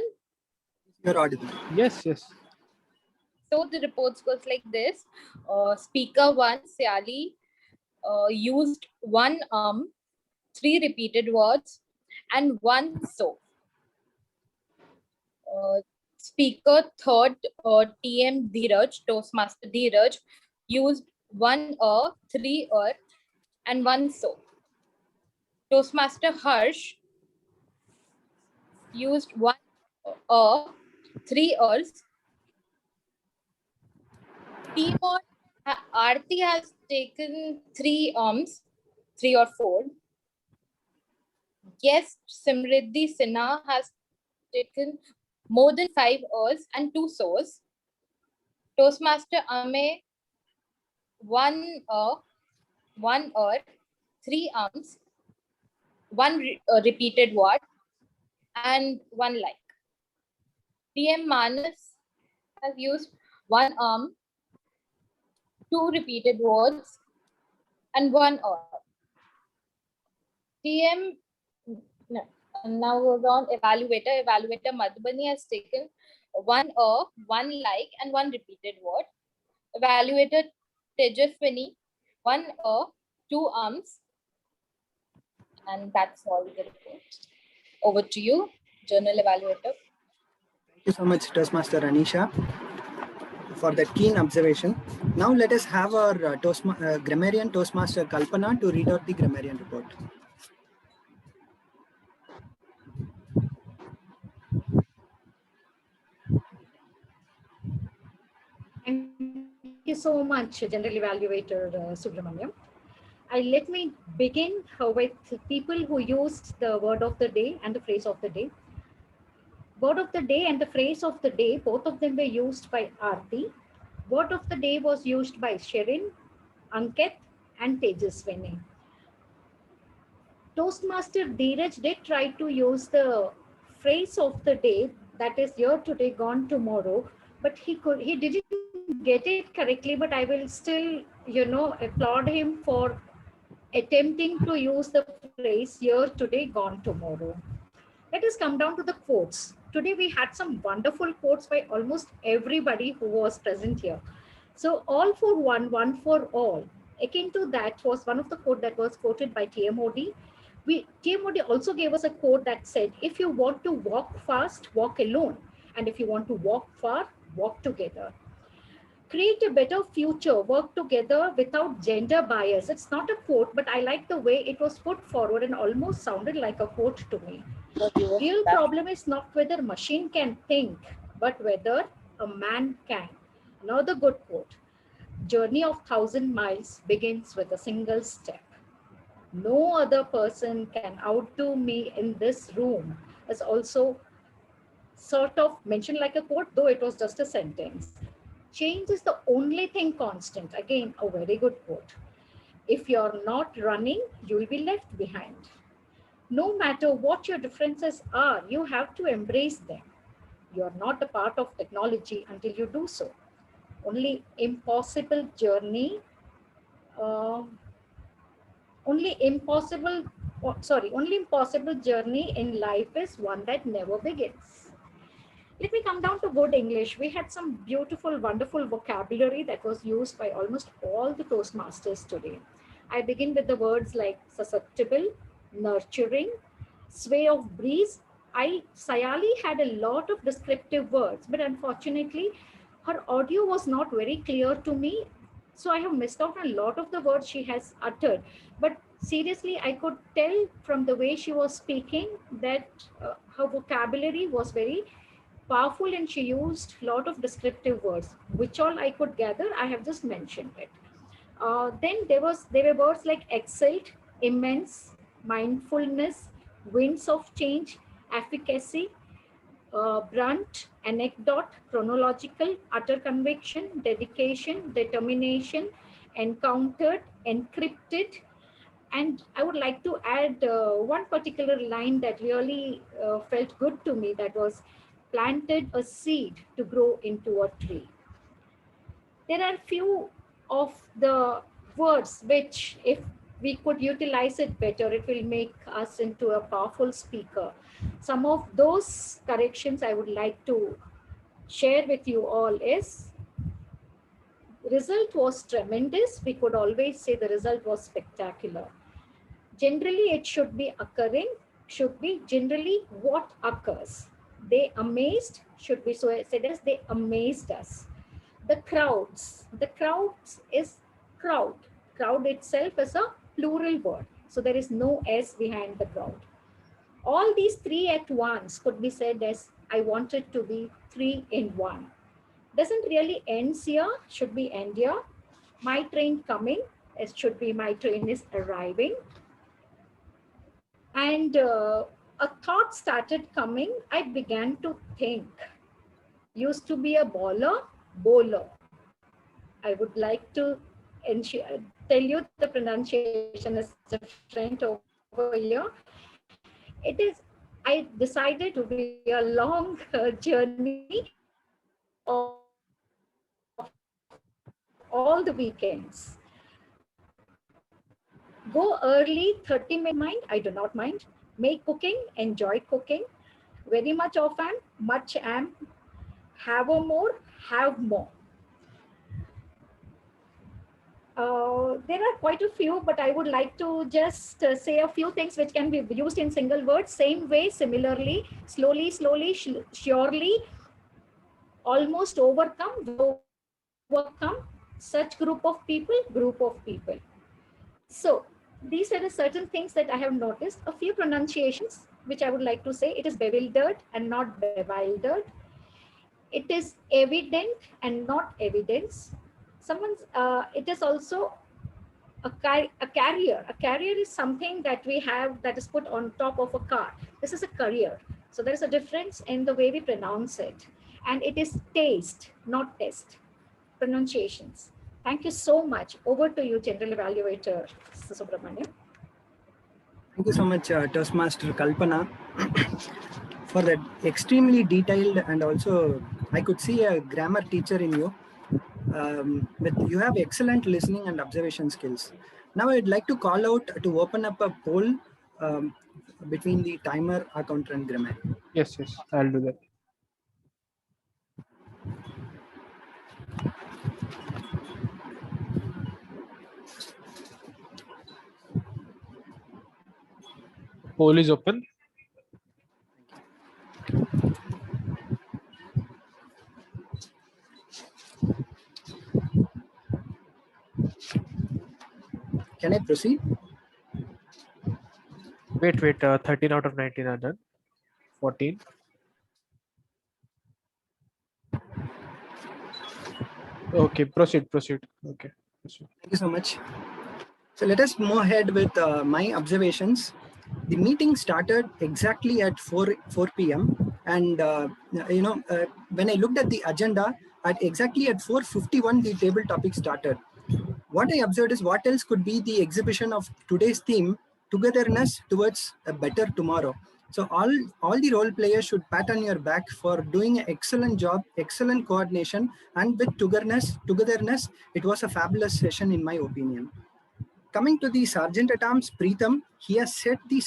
You're audible. Yes. So the reports goes like this. Speaker 1, Siali, used 1 3 repeated words, and 1 so. Speaker 3rd, TM Dheeraj, Toastmaster Dheeraj, used 1 3 and 1 so. Toastmaster Harsh used 1 3 Team or Aarti has taken 3 3 or 4. Guest Simriddhi Sinha has taken more than 5 and 2 so's. Toastmaster Ame 1 1 3 1 repeated word, and 1 like. PM Manas has used 1 2 repeated words, and 1 or. TM, no, now goes on evaluator. Evaluator Madhubani has taken 1 or, 1 like, and 1 repeated word. Evaluator Tejaswini, 1 or, 2 arms. And that's all the report. Over to you, journal evaluator. Thank you so much, Toastmaster Anisha, for that keen observation. Now let us have our grammarian Toastmaster Kalpana to read out the grammarian report. Thank you so much, General Evaluator Subramaniam. Let me begin with people who used the word of the day and the phrase of the day. Word of the day and the phrase of the day, both of them were used by Aarti. Word of the day was used by Sherin, Ankit, and Tejaswini. Toastmaster Dheeraj did try to use the phrase of the day, that is here today, gone tomorrow, but he didn't get it correctly, but I will still, applaud him for attempting to use the phrase here today, gone tomorrow. Let us come down to the quotes. Today we had some wonderful quotes by almost everybody who was present here. So all for one, one for all. Akin to that was one of the quote that was quoted by TMOD. TMOD also gave us a quote that said, if you want to walk fast, walk alone. And if you want to walk far, walk together. Create a better future, work together without gender bias. It's not a quote, but I like the way it was put forward and almost sounded like a quote to me. Real problem is not whether machine can think, but whether a man can. Another good quote. Journey of 1,000 miles begins with a single step. No other person can outdo me in this room is also sort of mentioned like a quote, though it was just a sentence. Change is the only thing constant. Again, a very good quote. If you're not running, you will be left behind. No matter what your differences are, you have to embrace them. You're not a part of technology until you do so. Only impossible journey only impossible journey in life is one that never begins. Let me come down to good English. We had some beautiful, wonderful vocabulary that was used by almost all the Toastmasters today. I begin with the words like susceptible, nurturing, sway of breeze. Sayali had a lot of descriptive words, but unfortunately, her audio was not very clear to me. So I have missed out on a lot of the words she has uttered. But seriously, I could tell from the way she was speaking that her vocabulary was very powerful and she used a lot of descriptive words, which all I could gather. I have just mentioned it. Then there were words like excelled, immense, mindfulness, winds of change, efficacy, brunt, anecdote, chronological, utter conviction, dedication, determination, encountered, encrypted. And I would like to add one particular line that really felt good to me, that was planted a seed to grow into a tree. There are few of the words which, if we could utilize it better, it will make us into a powerful speaker. Some of those corrections I would like to share with you all is, result was tremendous. We could always say the result was spectacular. Generally, it should be occurring, should be generally what occurs. They amazed should be so said as they amazed us. The crowds is crowd. Crowd itself is a plural word. So there is no S behind the crowd. All these three at once could be said as, I wanted to be 3 in 1. Doesn't really end here, should be end here. My train coming, it should be my train is arriving. And a thought started coming. I began to think. Used to be a bowler. I would like to tell you the pronunciation is different over here. It is, I decided to be a long journey of all the weekends. Go early, 30 minutes, mind, I do not mind. Make cooking, enjoy cooking. Very much of am, much am. Have a more, have more. There are quite a few, but I would like to just say a few things which can be used in single words. Same way, similarly, slowly, slowly, surely, almost overcome, such group of people. So these are the certain things that I have noticed. A few pronunciations which I would like to say. It is bewildered and not bewildered. It is evident and not evidence. It is also a carrier. A carrier is something that we have that is put on top of a car. This is a carrier. So there is a difference in the way we pronounce it. And it is taste, not test. Pronunciations. Thank you so much. Over to you, General Evaluator Subramaniam. Thank you so much, Toastmaster Kalpana, for that extremely detailed, and also I could see a grammar teacher in you. You have excellent listening and observation skills. Now I'd like to call out to open up a poll between the timer, accountant, and grammar. Yes, I'll do that. Poll is open. Can I proceed? Wait. 13 out of 19 are done. 14. Okay, proceed. Okay, proceed. Thank you so much. So let us move ahead with my observations. The meeting started exactly at 4 p.m. And when I looked at the agenda, exactly at 4:51, the table topic started. What I observed is what else could be the exhibition of today's theme, togetherness towards a better tomorrow. So all the role players should pat on your back for doing an excellent job, excellent coordination, and with togetherness, it was a fabulous session in my opinion. Coming to the Sergeant at Arms, Preetham, he has set the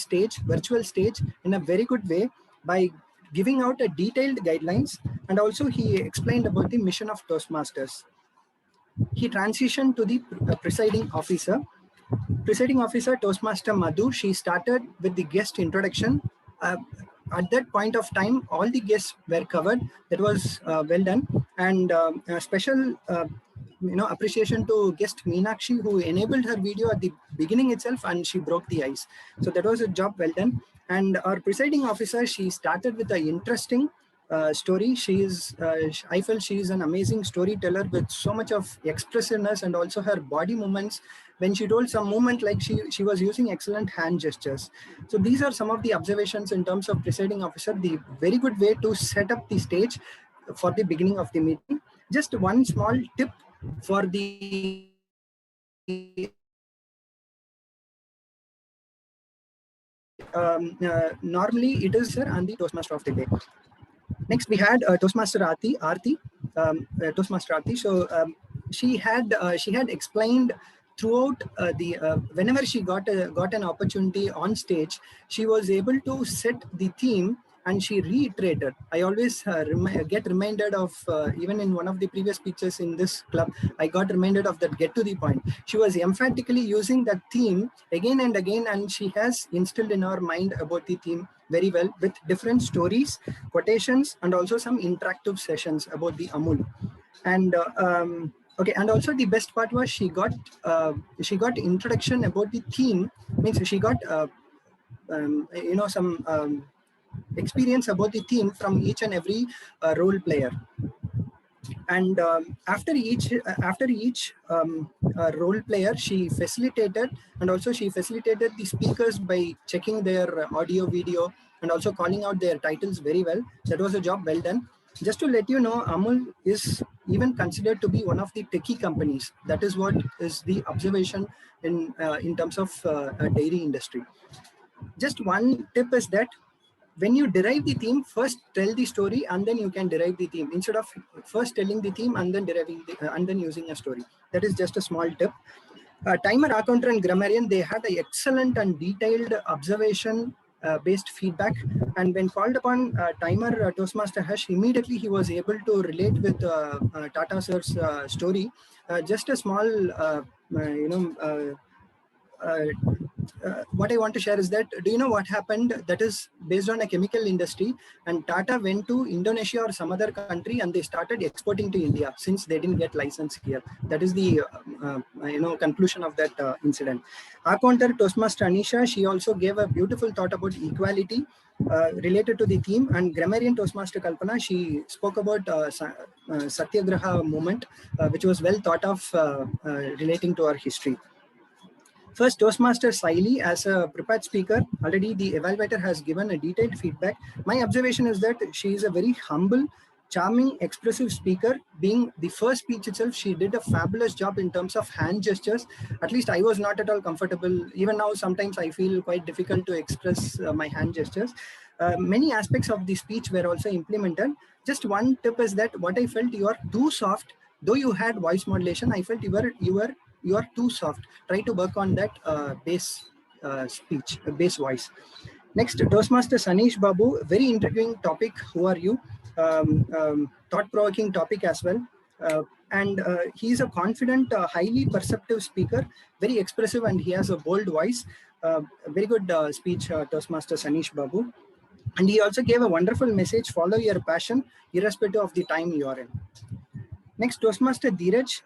virtual stage in a very good way by giving out a detailed guidelines, and also he explained about the mission of Toastmasters. He transitioned to the presiding officer. Presiding officer, Toastmaster Madhu, she started with the guest introduction. At that point of time, all the guests were covered. That was well done. And a special appreciation to guest Meenakshi, who enabled her video at the beginning itself, and she broke the ice. So that was a job well done. And our presiding officer, she started with an interesting story. I felt she is an amazing storyteller with so much of expressiveness, and also her body movements. When she told some movement, like she was using excellent hand gestures. So these are some of the observations in terms of presiding officer, the very good way to set up the stage for the beginning of the meeting. Just one small tip for the normally it is on the Toastmaster of the day. Next, we had Toastmaster Aarti. Toastmaster Aarti. So she had explained throughout whenever she got an opportunity on stage, she was able to set the theme, and she reiterated. I always get reminded of, even in one of the previous speeches in this club, I got reminded of that get to the point. She was emphatically using that theme again and again, and she has instilled in our mind about the theme very well, with different stories, quotations, and also some interactive sessions about the Amul. And okay, and also the best part was she got introduction about the theme. Means she got some experience about the theme from each and every role player. And after each role player, she facilitated, and also she facilitated the speakers by checking their audio, video, and also calling out their titles very well. That was a job well done. Just to let you know, Amul is even considered to be one of the techie companies. That is what is the observation in terms of dairy industry. Just one tip is that when you derive the theme, first tell the story and then you can derive the theme, instead of first telling the theme and then deriving and then using a story. That is just a small tip. Timer, Acounter, and Grammarian, they had an excellent and detailed observation based feedback, and when called upon Timer Toastmaster Harsh, immediately he was able to relate with Tata sir's story. Just a small what I want to share is that, do you know what happened? That is based on a chemical industry, and Tata went to Indonesia or some other country and they started exporting to India since they didn't get license here. That is the conclusion of that incident. Our counter, Toastmaster Anisha, she also gave a beautiful thought about equality related to the theme, and Grammarian Toastmaster Kalpana, she spoke about Satyagraha movement, which was well thought of relating to our history. First, Toastmaster Saili, as a prepared speaker, already the evaluator has given a detailed feedback. My observation is that she is a very humble, charming, expressive speaker. Being the first speech itself, she did a fabulous job in terms of hand gestures. At least I was not at all comfortable. Even now, sometimes I feel quite difficult to express my hand gestures. Many aspects of the speech were also implemented. Just one tip is that what I felt, you are too soft. Though you had voice modulation, I felt you are too soft. Try to work on that bass speech, bass voice. Next, Toastmaster Sanish Babu, very intriguing topic. Who are you? Thought-provoking topic as well. And he is a confident, highly perceptive speaker, very expressive, and he has a bold voice. Very good speech, Toastmaster Sanish Babu. And he also gave a wonderful message: follow your passion, irrespective of the time you are in. Next, Toastmaster Dheeraj,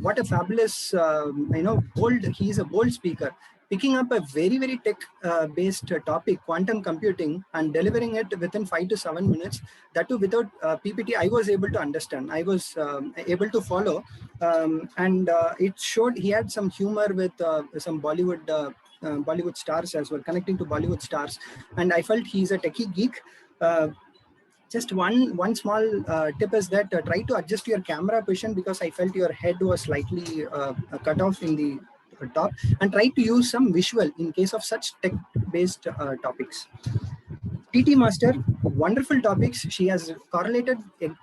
what a fabulous, bold, he is a bold speaker, picking up a very, very tech-based topic, quantum computing, and delivering it within 5 to 7 minutes. That too without PPT, I was able to understand. I was able to follow, and it showed he had some humor with some Bollywood stars as well, connecting to Bollywood stars. And I felt he's a techie geek. Just one small tip is that try to adjust your camera position, because I felt your head was slightly cut off in the top, and try to use some visual in case of such tech-based topics. TT Master, wonderful topics. She has correlated the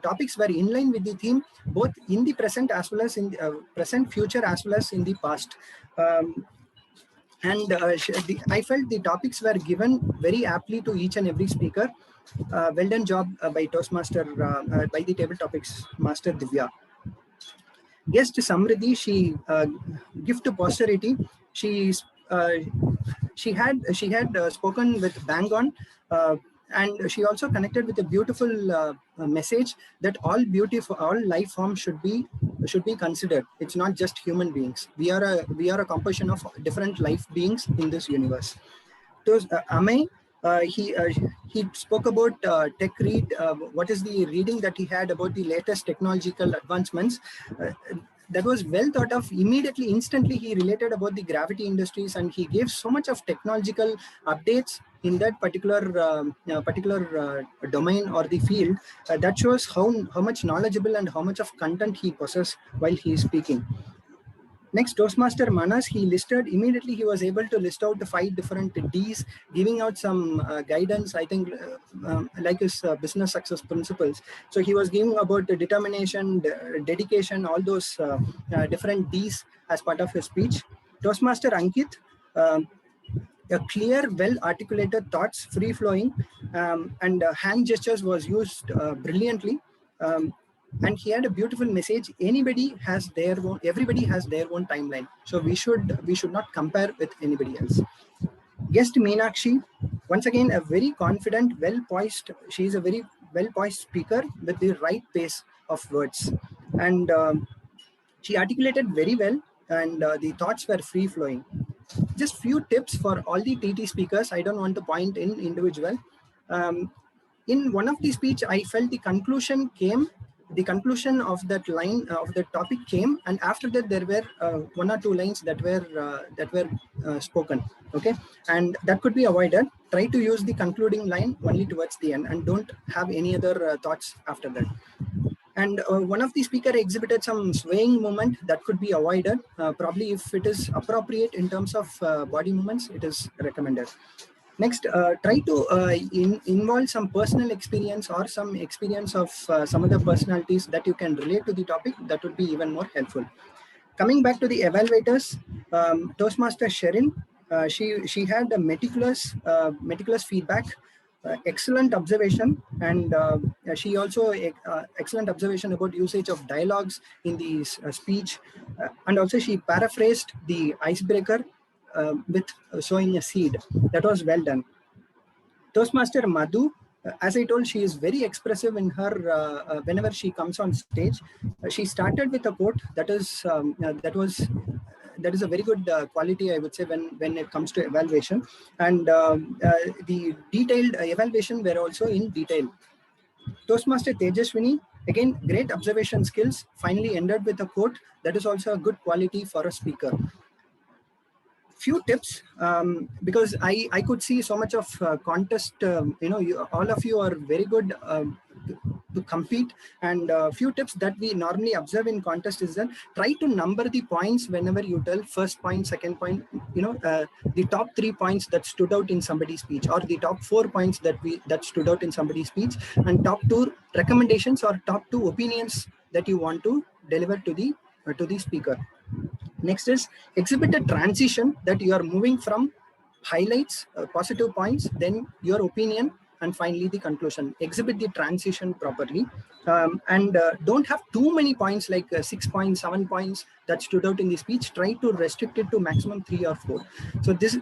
topics were in line with the theme, both in the present as well as in the present, future as well as in the past. I felt the topics were given very aptly to each and every speaker. Well done job by Toastmaster, by the Table Topics Master Divya. Guest Samriddhi, she gift to posterity. She had spoken with bang on, and she also connected with a beautiful message that all life forms should be considered. It's not just human beings. We are a composition of different life beings in this universe. So, Amey, he spoke about tech read. What is the reading that he had about the latest technological advancements? That was well thought of. Immediately, instantly, he related about the gravity industries, and he gave so much of technological updates in that particular domain or the field. That shows how much knowledgeable and how much of content he possesses while he is speaking. Next, Toastmaster Manas, he immediately he was able to list out the 5 different Ds, giving out some guidance, I think, like his business success principles. So he was giving about the determination, dedication, all those different Ds as part of his speech. Toastmaster Ankit, a clear, well-articulated thoughts, free-flowing, and hand gestures was used brilliantly. And he had a beautiful message. Everybody has their own timeline. So we should not compare with anybody else. Guest Meenakshi, once again, a very confident, well-poised. She is a very well-poised speaker with the right pace of words. And she articulated very well, and the thoughts were free-flowing. Just few tips for all the TT speakers. I don't want to point in individual. In one of the speech, I felt the conclusion of that line of the topic came, and after that there were 1 or 2 lines that were spoken. Okay, and that could be avoided. Try to use the concluding line only towards the end, and don't have any other thoughts after that. And one of the speaker exhibited some swaying movement that could be avoided. Probably if it is appropriate in terms of body movements, it is recommended. Next, try to involve some personal experience or some experience of some other personalities that you can relate to the topic. That would be even more helpful. Coming back to the evaluators, Toastmaster Sherin, she had a meticulous feedback, excellent observation, and she also excellent observation about usage of dialogues in the speech, and also she paraphrased the icebreaker with sowing a seed. That was well done. Toastmaster Madhu, as I told, she is very expressive in her whenever she comes on stage. She started with a quote that is a very good quality, I would say, when it comes to evaluation, and the detailed evaluation were also in detail. Toastmaster Tejaswini, again, great observation skills, finally ended with a quote. That is also a good quality for a speaker. Few tips, because I could see so much of contest, all of you are very good to compete, and few tips that we normally observe in contest is that try to number the points whenever you tell first point, second point, the top 3 points that stood out in somebody's speech, or the top 4 points that stood out in somebody's speech, and top 2 recommendations or top 2 opinions that you want to deliver to the speaker. Next is exhibit a transition that you are moving from highlights, positive points, then your opinion, and finally the conclusion. Exhibit the transition properly, and don't have too many points like 6 points, 7 points that stood out in the speech. Try to restrict it to maximum 3 or 4. So these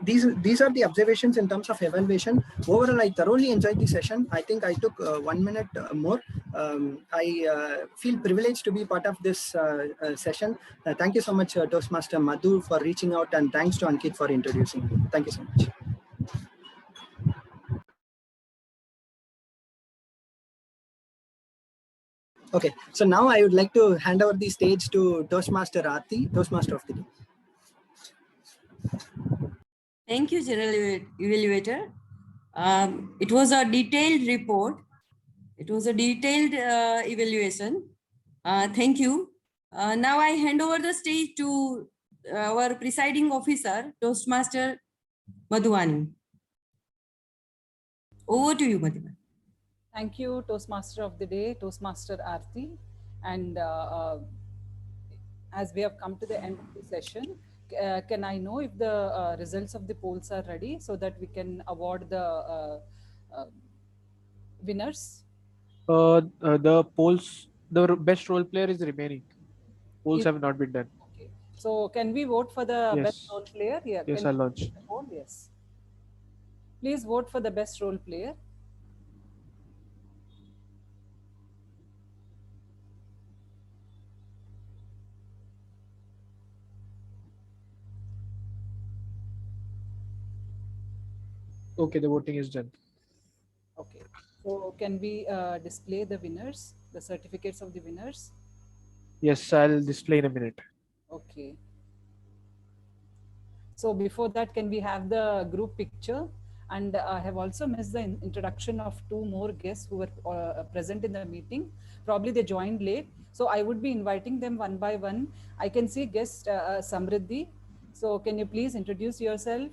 are the observations in terms of evaluation. Overall, I thoroughly enjoyed the session. I think I took 1 minute more. I feel privileged to be part of this session. Thank you so much, Toastmaster Madhu, for reaching out, and thanks to Ankit for introducing me. Thank you so much. Okay, so now I would like to hand over the stage to Toastmaster Aarti, Toastmaster of the Day. Thank you, General Evaluator. It was a detailed report. It was a detailed evaluation. Thank you. Now I hand over the stage to our presiding officer, Toastmaster Madhuvani. Over to you, Madhuvani. Thank you, Toastmaster of the Day, Toastmaster Aarti. And as we have come to the end of the session, can I know if the results of the polls are ready so that we can award the winners? The polls, the best role player is remaining. Polls have not been done. Okay. So can we vote for the best role player? Yeah. Yes, I'll launch. Yes. Please vote for the best role player. Okay, the voting is done. Okay. So can we display the winners, the certificates of the winners? Yes, I'll display in a minute. Okay. So before that, can we have the group picture? And I have also missed the introduction of 2 more guests who were present in the meeting. Probably they joined late. So I would be inviting them one by one. I can see guest Samriddhi. So can you please introduce yourself,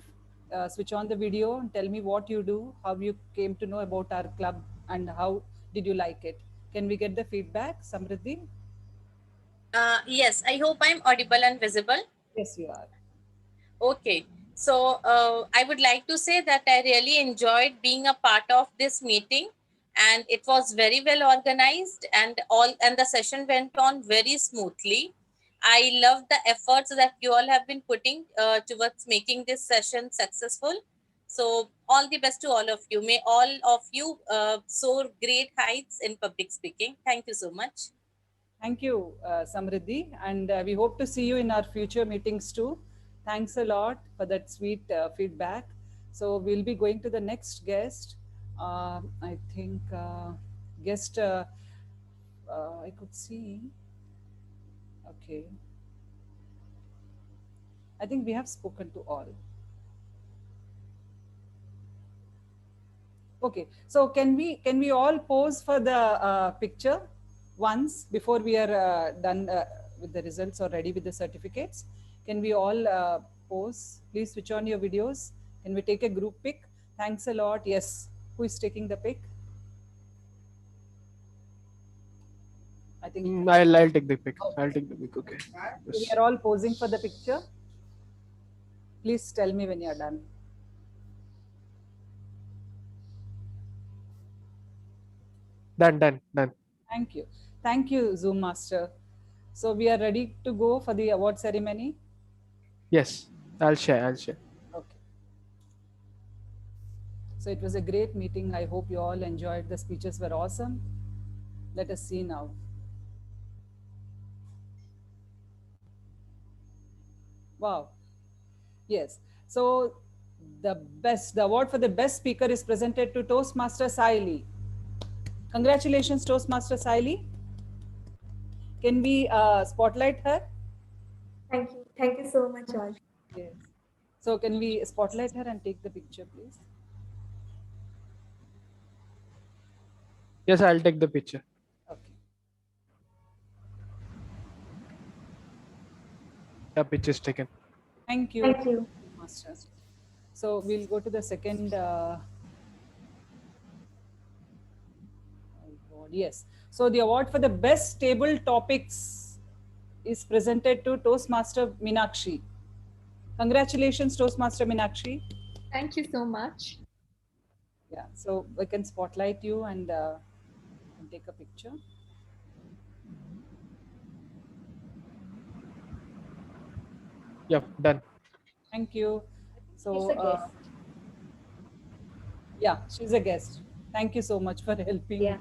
switch on the video, and tell me what you do, how you came to know about our club, and how did you like it? Can we get the feedback, Samriddhi? Yes, I hope I'm audible and visible. Yes, you are. Okay. So I would like to say that I really enjoyed being a part of this meeting, and it was very well organized, and the session went on very smoothly. I love the efforts that you all have been putting towards making this session successful. So all the best to all of you. May all of you soar great heights in public speaking. Thank you so much. Thank you, Samriddhi, and we hope to see you in our future meetings too. Thanks a lot for that sweet feedback. So we'll be going to the next guest. I think guest, I could see. Okay. I think we have spoken to all. Okay, so can we all pose for the picture once before we are done with the results or ready with the certificates? Can we all pose? Please switch on your videos. Can we take a group pic? Thanks a lot. Yes, who is taking the pic? I think I'll take the pic. I'll take the pic. Okay. we are all posing for the picture. Please tell me when you're done. Done. Thank you. Thank you, Zoom Master. So we are ready to go for the award ceremony. Yes, I'll share. Okay. So it was a great meeting. I hope you all enjoyed. The speeches were awesome. Let us see now. Wow. Yes. So the award for the best speaker is presented to Toastmaster Saili. Congratulations, Toastmaster Saili. Can we spotlight her? Thank you. Thank you so much, all. Yes. So can we spotlight her and take the picture, please? Yes, I'll take the picture. Okay. The picture is taken. Thank you. Thank you. Masters. So we'll go to the second. Yes. So the award for the best table topics is presented to Toastmaster Meenakshi. Congratulations, Toastmaster Meenakshi. Thank you so much. Yeah. So we can spotlight you and take a picture. Yep, done. Thank you. So She's a guest. yeah, she's a guest. Thank you so much for helping. Yeah.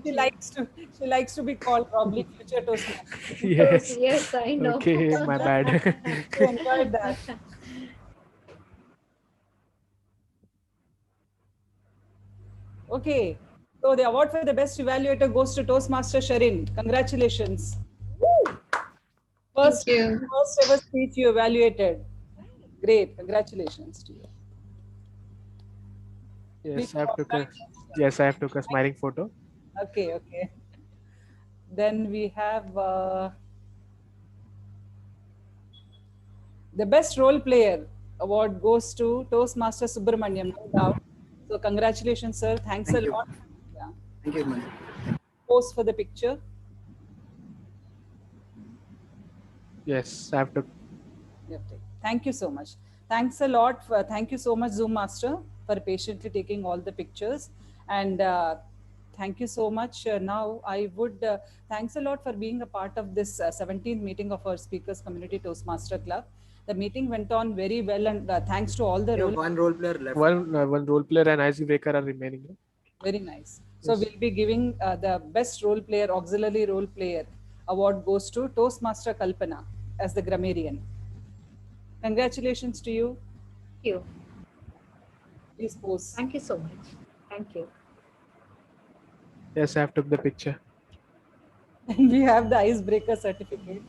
She likes to be called probably future Toastmaster. Yes. Yes, I know. Okay, my bad. She enjoyed that. Okay. So the award for the best evaluator goes to Toastmaster Sharin. Congratulations. First ever speech you evaluated. Great. Congratulations to you. Yes, I have took a smiling photo. Okay. Then we have the best role player award goes to Toastmaster Subramaniam, no doubt. So congratulations, sir. Thanks a lot. Yeah. Thank you, Manu. Pose for the picture. Yes, I have to. Thank you so much. Thanks a lot. Thank you so much, Zoom Master, for patiently taking all the pictures. And thank you so much. Now, I would thanks a lot for being a part of this 17th meeting of our Speakers Community Toastmaster Club. The meeting went on very well, and thanks to all the One role player left. One role player and icebreaker are remaining. Very nice. So we'll be giving the best role player, auxiliary role player award goes to Toastmaster Kalpana as the grammarian. Congratulations to you. Thank you. Please pose. Thank you so much. Thank you. Yes, I have took the picture. And we have the icebreaker certificate.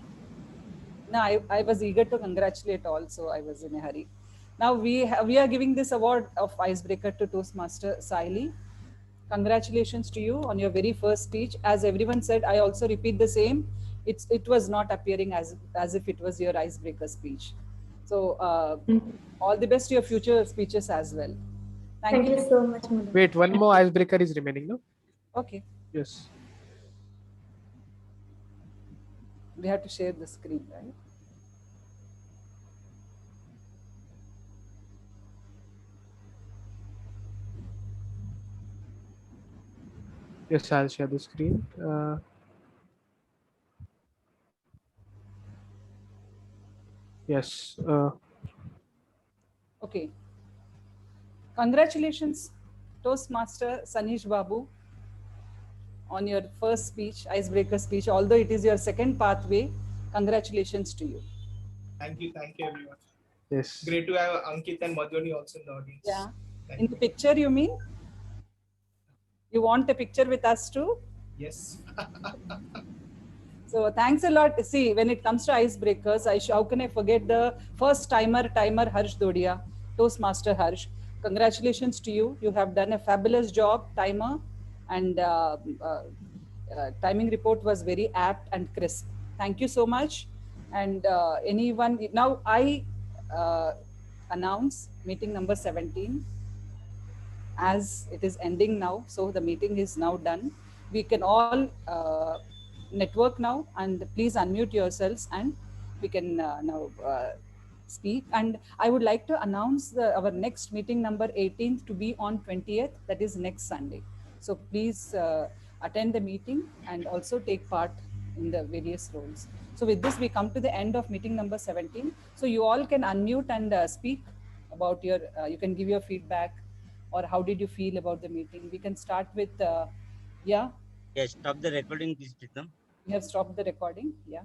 No, I was eager to congratulate all, so I was in a hurry. Now we are giving this award of icebreaker to Toastmaster Saili. Congratulations to you on your very first speech. As everyone said, I also repeat the same. It was not appearing as if it was your icebreaker speech. So all the best to your future speeches as well. Thank you so much, Madam. Wait, one more icebreaker is remaining, no? Okay. Yes. We have to share the screen, right? Yes, I'll share the screen. Yes. Okay. Congratulations, Toastmaster Sanish Babu, on your first speech, icebreaker speech. Although it is your second pathway, congratulations to you. Thank you everyone. Yes. Great to have Ankit and Madhwani also in the audience. Yeah. In the picture, you mean? You want a picture with us too? Yes. So thanks a lot. See, when it comes to icebreakers, how can I forget the first timer Harsh Dodia, Toastmaster Harsh. Congratulations to you. You have done a fabulous job, timer, and timing report was very apt and crisp. Thank you so much. And anyone, now I announce meeting number 17 as it is ending now. So the meeting is now done. We can all network now, and please unmute yourselves and we can now speak. And I would like to announce our next meeting number 18th to be on 20th, that is next Sunday. So please attend the meeting and also take part in the various roles. So with this, we come to the end of meeting number 17. So you all can unmute and speak about your, you can give your feedback or how did you feel about the meeting. We can start with, yeah. Yes, stop the recording, please, Pritam. You have stopped the recording, yeah.